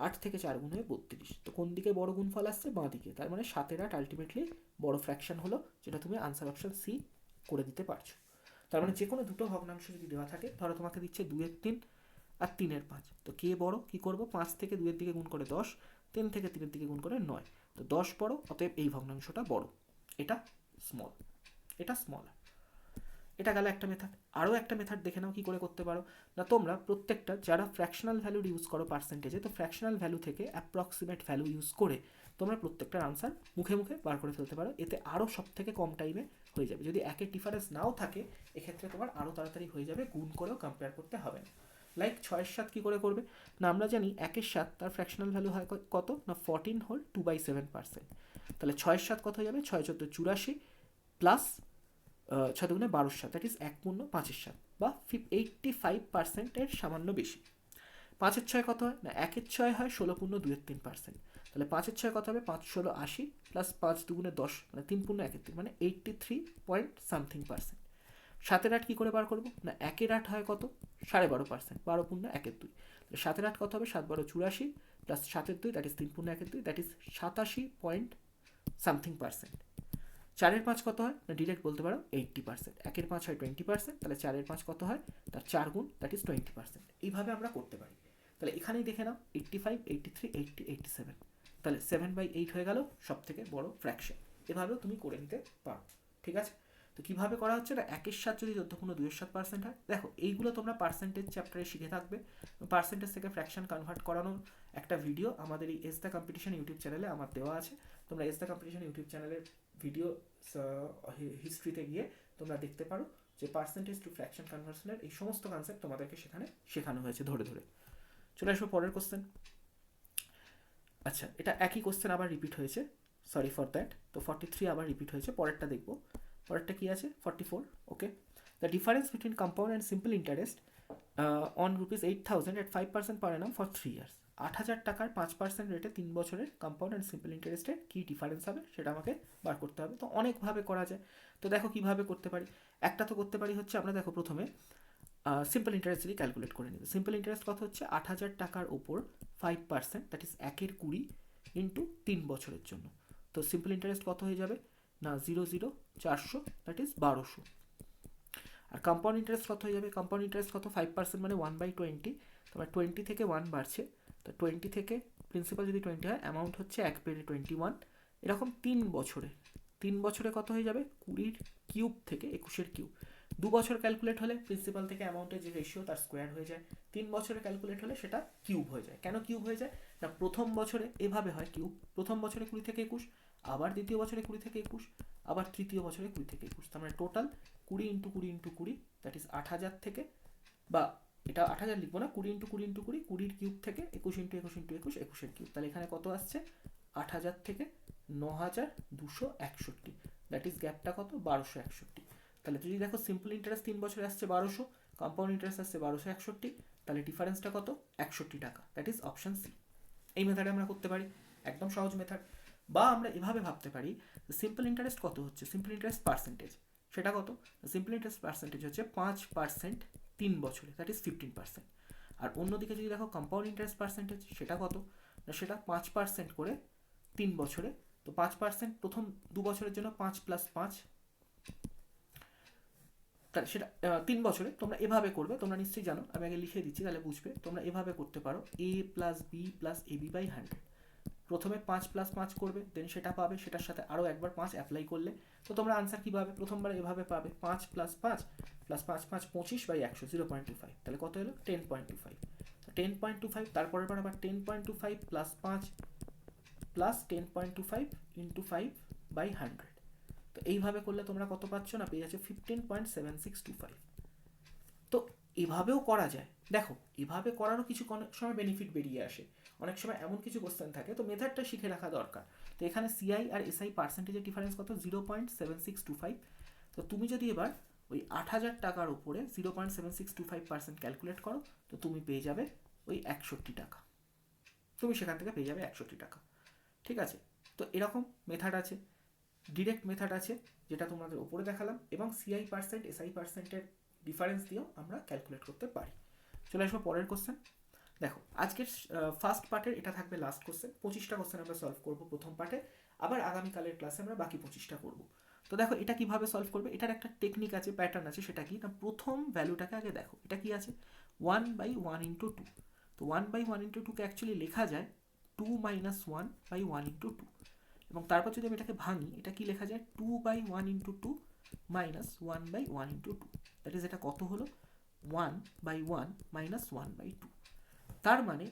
8 থেকে 4 গুণ হয় 32। তো কোন দিকে বড় গুণফল আসছে, বাঁ দিকে। তার মানে 7-8 আলটিমেটলি বড় ফ্র্যাকশন হলো, যেটা তুমি আনসার অপশন সি করে দিতে পারছো। তার মানে যে কোনো দুটো ভগ্নাংশ যদি দেওয়া থাকে, ধরো তোমাকে দিচ্ছে 2-3 আর 3-5, তো কে বড়, কি করবো, 5 থেকে 2-এর দিকে গুণ করে 10, 3 থেকে 3-এর দিকে গুণ করে 9। তো 10 বড়, অতএব এই ভগ্নাংশটা বড়, এটা স্মল, এটা স্মল। এটা গেল একটা মেথড। আরও একটা মেথড দেখে নাও কি করে করতে পারো, না তোমরা প্রত্যেকটা যারা ফ্র্যাকশনাল ভ্যালুর ইউজ করো পার্সেন্টেজে, তো ফ্র্যাকশনাল ভ্যালু থেকে অ্যাপ্রক্সিমেট ভ্যালু ইউজ করে তোমরা প্রত্যেকটার আনসার মুখে মুখে বার করে ফেলতে পারো। এতে আরও সব থেকে কম টাইমে হয়ে যাবে। যদি একের ডিফারেন্স নাও থাকে, এক্ষেত্রে তোমার আরও তাড়াতাড়ি হয়ে যাবে, গুণ করেও কম্পেয়ার করতে হবে না। লাইক 6-7 কী করে করবে, না আমরা জানি 1-7 তার ফ্র্যাকশনাল ভ্যালু হয় কত, না 14 হোল 2/7%। তাহলে 6-7 কত হয়ে যাবে, 6-14 84 প্লাস 6 × 12, দ্যাট ইজ 1/5 বা 85%-এর সামান্য বেশি। 5-6 কত হয়, না 1-6 হয় 16.23%। তাহলে 5-6 কত হবে, 5-16 80 প্লাস 5-2 × 10, মানে 3.13, মানে 83 পয়েন্ট সামথিং%। 7-8 কী করে বার করবো, না 1-8 হয় কত, 12.5%, 12.12। 7-8 কত হবে, 7-12 84 plus 7-2, that is 3.12, that is 87 point something%. 4-5 কত হয়, না ডিরেক্ট বলতে পারো 80%। 1-5 হয় 20%, তাহলে 4-5 কত হয়, তার 4 গুণ, দ্যাট ইজ 20%। এইভাবে আমরা করতে পারি। তাহলে এখানেই দেখে নাও 85, 83, 80, 87, তাহলে 7/8 হয়ে গেল সব থেকে বড় ফ্র্যাকশন। এভাবেও তুমি করে নিতে পারো। ঠিক আছে, তো কীভাবে করা হচ্ছে, না 1-7 যদি 14.2% হয়, দেখো এইগুলো তোমরা পার্সেন্টেজ চ্যাপ্টারে শিখে থাকবে। পার্সেন্টেজ থেকে ফ্র্যাকশন কনভার্ট করানোর একটা ভিডিও আমাদের এই এস দ্য কম্পিটিশন ইউটিউব চ্যানেলে আমার দেওয়া আছে। তোমরা এস দ্য কম্পিটিশন ইউটিউব চ্যানেলের ভিডিও হিস্ট্রিতে গিয়ে তোমরা দেখতে পারো যে পার্সেন্টেজ টু ফ্র্যাকশন কনভার্সনের এই সমস্ত কনসেপ্ট তোমাদেরকে সেখানে শেখানো হয়েছে ধরে ধরে। চলে আসবো পরের কোশ্চেন। আচ্ছা, এটা একই কোশ্চেন আবার রিপিট হয়েছে, সরি ফর দ্যাট। তো 43 আবার রিপিট হয়েছে, পরেরটা দেখবো। পরেরটা কি আছে? 44। Okay, the difference between compound and simple interest on ₹8,000 at 5% per annum for 3 years। 8,000 টাকার 5% রেটে 3 বছরের কম্পাউন্ড অ্যান্ড সিম্পল ইন্টারেস্টের কী ডিফারেন্স হবে সেটা আমাকে বার করতে হবে। তো অনেকভাবে করা যায়। তো দেখো কীভাবে করতে পারি। একটা তো করতে পারি হচ্ছে, আমরা দেখো প্রথমে সিম্পল ইন্টারেস্ট যদি ক্যালকুলেট করে নিই। সিম্পল ইন্টারেস্ট কত হচ্ছে? 8,000 টাকার ওপর 5%, দ্যাট ইজ 1/20 ইন্টু 3 বছরের জন্য। তো সিম্পল ইন্টারেস্ট কত হয়ে যাবে না 0,0400, দ্যাট ইজ 1200। আর কম্পাউন্ড ইন্টারেস্ট কত হয়ে যাবে? কম্পাউন্ড ইন্টারেস্ট কত? 5% মানে 1/20। তোমার 20 থেকে 1 বাড়ছে, তো 20 থেকে প্রিন্সিপাল যদি 20 হয়, অ্যামাউন্ট হচ্ছে 1/21। এরকম 3 বছরে, 3 বছরে কত হয়ে যাবে? 20 কিউব থেকে 21 কিউব। 2 বছর ক্যালকুলেট হলে প্রিন্সিপাল থেকে অ্যামাউন্টের যে রেশিও তার স্কোয়ার হয়ে যায়। 3 বছরে ক্যালকুলেট হলে সেটা কিউব হয়ে যায়। কেন কিউব হয়ে যায়? না, প্রথম বছরে এভাবে হয় কিউব, প্রথম বছরে 20 থেকে 21, আবার দ্বিতীয় বছরে 20 থেকে 21, আবার তৃতীয় বছরে 20 থেকে 21। তার মানে total 20 into 20 into 20, that is 8,000 থেকে, বা এটা 8,000 লিখবো না, 20 ইন্টু 20 ইন্টু 20, 20 কিউব থেকে 21 ইন্টু 21 ইন্টু 21, 21 কিউব। তাহলে এখানে কত আসছে? 8,000 থেকে 9,261, দ্যাট ইজ গ্যাপটা কত? 1,261। তাহলে যদি দেখো সিম্পল ইন্টারেস্ট 3 বছরে আসছে 1,200, কম্পাউন্ড ইন্টারেস্ট আসছে 1,261, তাহলে ডিফারেন্সটা কত? 61 টাকা, দ্যাট ইজ অপশন সি। এই মেথডে আমরা করতে পারি, একদম সহজ মেথড। বা আমরা এভাবে ভাবতে পারি, সিম্পল ইন্টারেস্ট কত হচ্ছে? সিম্পল ইন্টারেস্ট পার্সেন্টেজ সেটা কত? সিম্পল ইন্টারেস্ট পার্সেন্টেজ হচ্ছে 5% 3 বছরে, দ্যাট ইজ 15%। আর অন্যদিকে যদি দেখো কম্পাউন্ড ইন্টারেস্ট পার্সেন্টেজ সেটা কত না, সেটা 5% করে 3 বছরে। তো 5% প্রথম 2 বছরের জন্য 5 + 5, তাহলে সেটা 3 বছরে। তোমরা এভাবে করবে, তোমরা নিশ্চয়ই জানো, আমি আগে লিখে দিচ্ছি তাহলে বুঝবে। তোমরা এভাবে করতে পারো, a + b + ab/100। প্রথমে 5 + 5 করবে, দেন সেটা পাবে, সেটার সাথে আরও একবার 5 অ্যাপ্লাই করলে তো তোমরা আনসার কী পাবে? প্রথমবার এভাবে পাবে 5 + 5 + 5 5 25/100, 0.25। তাহলে কত এলো? 10.25। 10.25, তারপরের বার আবার 10.25 + 5 + 10.25 × 5/100। তো এইভাবে করলে তোমরা কত পাচ্ছ না? পেয়ে যাচ্ছে 15.7625। তো এভাবেও করা যায়। দেখো, এভাবে করারও কিছু অনেক সময় বেনিফিট বেরিয়ে আসে, অনেক সময় এমন কিছু কোশ্চেন থাকে, তো মেথডটা শিখে রাখা দরকার। তো এখানে সিআই আর এসআই পার্সেন্টেজের ডিফারেন্স কত? 0.7625। তো তুমি যদি এবার ওই 8,000 টাকার উপরে 0.7625% ক্যালকুলেট করো, তো তুমি পেয়ে যাবে ওই 61 টাকা। তুমি সেখান থেকে পেয়ে যাবে 61 টাকা। ঠিক আছে? তো এরকম মেথড আছে, ডিরেক্ট মেথড আছে যেটা তোমাদের উপরে দেখালাম, এবং সিআই পার্সেন্ট এসআই পার্সেন্টের ডিফারেন্স দিয়েও আমরা ক্যালকুলেট করতে পারি। চলে আসবো পরের কোশ্চেন। দেখো, আজকের ফার্স্ট পার্টের এটা থাকবে লাস্ট কোশ্চেন। 25টা কোশ্চেন আমরা সলভ করবো প্রথম পার্টে, আবার আগামীকালের ক্লাসে আমরা বাকি 25টা করবো। তো দেখো এটা কিভাবে সলভ করবে, এটার একটা টেকনিক আছে, প্যাটার্ন আছে। সেটা কি না, প্রথম ভ্যালুটাকে আগে দেখো, এটা কি আছে? 1/1 × 2। তো 1/1 × 2 কে অ্যাকচুয়ালি লেখা যায় 2 - 1/1 × 2। এবং তারপর যদি আমি এটাকে ভাঙি, এটা কি লেখা যায়? 2/1 × 2 - 1/1 × 2। দ্যাট ইজ এটা কত হলো? 1/1 - 1/2। তার মানে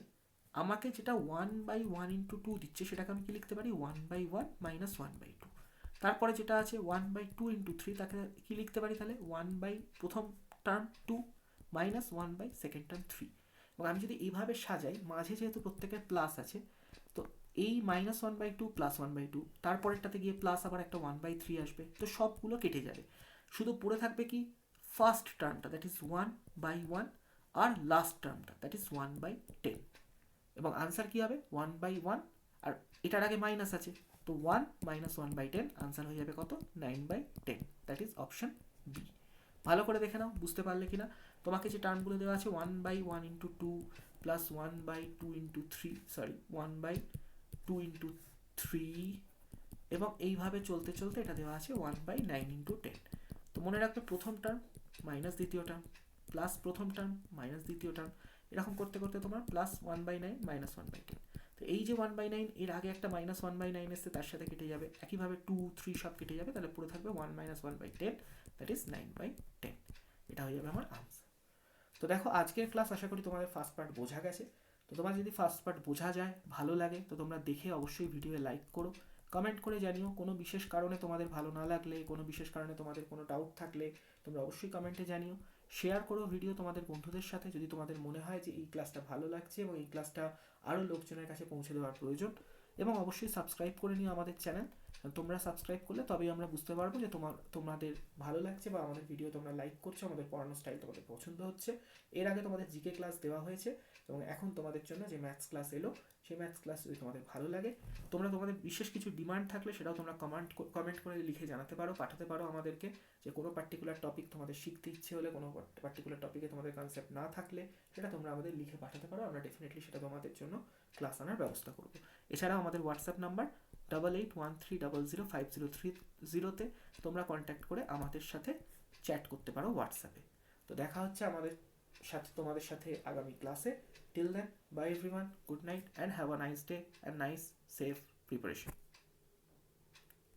আমাকে যেটা 1/1 × 2 দিচ্ছে, সেটাকে আমি কি লিখতে পারি? 1/1 - 1/2। তারপরে যেটা আছে 1/2 × 3, তাকে কি লিখতে পারি? তাহলে 1/ প্রথম টার্ম 2 - 1/2 টার্ম 3। এবং আমি যদি এইভাবে সাজাই, মাঝে যেহেতু প্রত্যেকের প্লাস আছে, তো এই -1/2 + 1/2, তারপরেরটাতে গিয়ে প্লাস আবার একটা 1/3 আসবে, তো সবগুলো কেটে যাবে। শুধু পড়ে থাকবে কি? ফার্স্ট টার্মটা, দ্যাট ইজ 1/1, আর লাস্ট টার্মটা, দ্যাট ইজ 1/10। এবং আনসার কি হবে? 1/1, আর এটার আগে মাইনাস আছে, তো 1 - 1/10, আনসার হয়ে যাবে কত? 9/10, দ্যাট ইজ অপশন বি। ভালো করে দেখে নাও বুঝতে পারলে কিনা। তোমাকে যে টার্মগুলো দেওয়া আছে 1/1 × 2 + 1/2 × 3, সরি 1/2 × 3, এবং এইভাবে চলতে চলতে এটা দেওয়া আছে 1/9 × 10। তো মনে রাখবে, প্রথম টার্ম মাইনাস দ্বিতীয় টার্ম, প্লাস প্রথম টার্ম মাইনাস দ্বিতীয় টার্ম, এরকম করতে করতে তোমার +1/9 - 1/10। তো এই যে 1/9, এর আগে একটা -1/9 এসছে, তার সাথে কেটে যাবে, একইভাবে 2 3 সব কেটে যাবে, তাহলে পুরো থাকবে 1 - 1/10, দ্যাট ইজ 9/10। এটা হয়ে যাবে আমার আনসার। তো দেখো, আজকের ক্লাস আশা করি তোমাদের ফার্স্ট পার্ট বোঝা গেছে। তো তোমার যদি ফার্স্ট পার্ট বোঝা যায়, ভালো লাগে, তো তোমরা দেখে অবশ্যই ভিডিওয়ে লাইক করো, কমেন্ট করে জানিও। কোনো বিশেষ কারণে তোমাদের ভালো না লাগলে, কোনো বিশেষ কারণে তোমাদের কোনো ডাউট থাকলে তোমরা অবশ্যই কমেন্টে জানিও। শেয়ার করো ভিডিও তোমাদের বন্ধুদের সাথে যদি তোমাদের মনে হয় যে এই ক্লাসটা ভালো লাগছে এবং এই ক্লাসটা আরও লোকজনের কাছে পৌঁছে দেওয়ার প্রয়োজন। এবং অবশ্যই সাবস্ক্রাইব করে নিও আমাদের চ্যানেল। তোমরা সাবস্ক্রাইব করলে তবেই আমরা বুঝতে পারবো যে তোমাদের ভালো লাগছে বা আমাদের ভিডিও তোমরা লাইক করছো, আমাদের পড়ানোর স্টাইল তোমাদের পছন্দ হচ্ছে। এর আগে তোমাদের জিকে ক্লাস দেওয়া হয়েছে এবং এখন তোমাদের জন্য যে ম্যাথস ক্লাস এলো, সেই ম্যাথস ক্লাস যদি তোমাদের ভালো লাগে, তোমাদের বিশেষ কিছু ডিমান্ড থাকলে সেটাও তোমরা কমেন্ট করে লিখে জানাতে পারো, পাঠাতে পারো আমাদেরকে। যে কোনো পার্টিকুলার টপিক তোমাদের শিখতে ইচ্ছে হলে, কোনো পার্টিকুলার টপিকে তোমাদের কনসেপ্ট না থাকলে, সেটা তোমরা আমাদের লিখে পাঠাতে পারো। আমরা ডেফিনেটলি সেটা তোমাদের জন্য ক্লাস আনার ব্যবস্থা করবো। এছাড়াও আমাদের হোয়াটসঅ্যাপ নাম্বার 8813005030 তোমরা কন্ট্যাক্ট করে আমাদের সাথে চ্যাট করতে পারো হোয়াটসঅ্যাপে। তো দেখা হচ্ছে তোমাদের সাথে আগামী ক্লাসে। Till then, bye everyone, good night and have a nice day and nice safe preparation.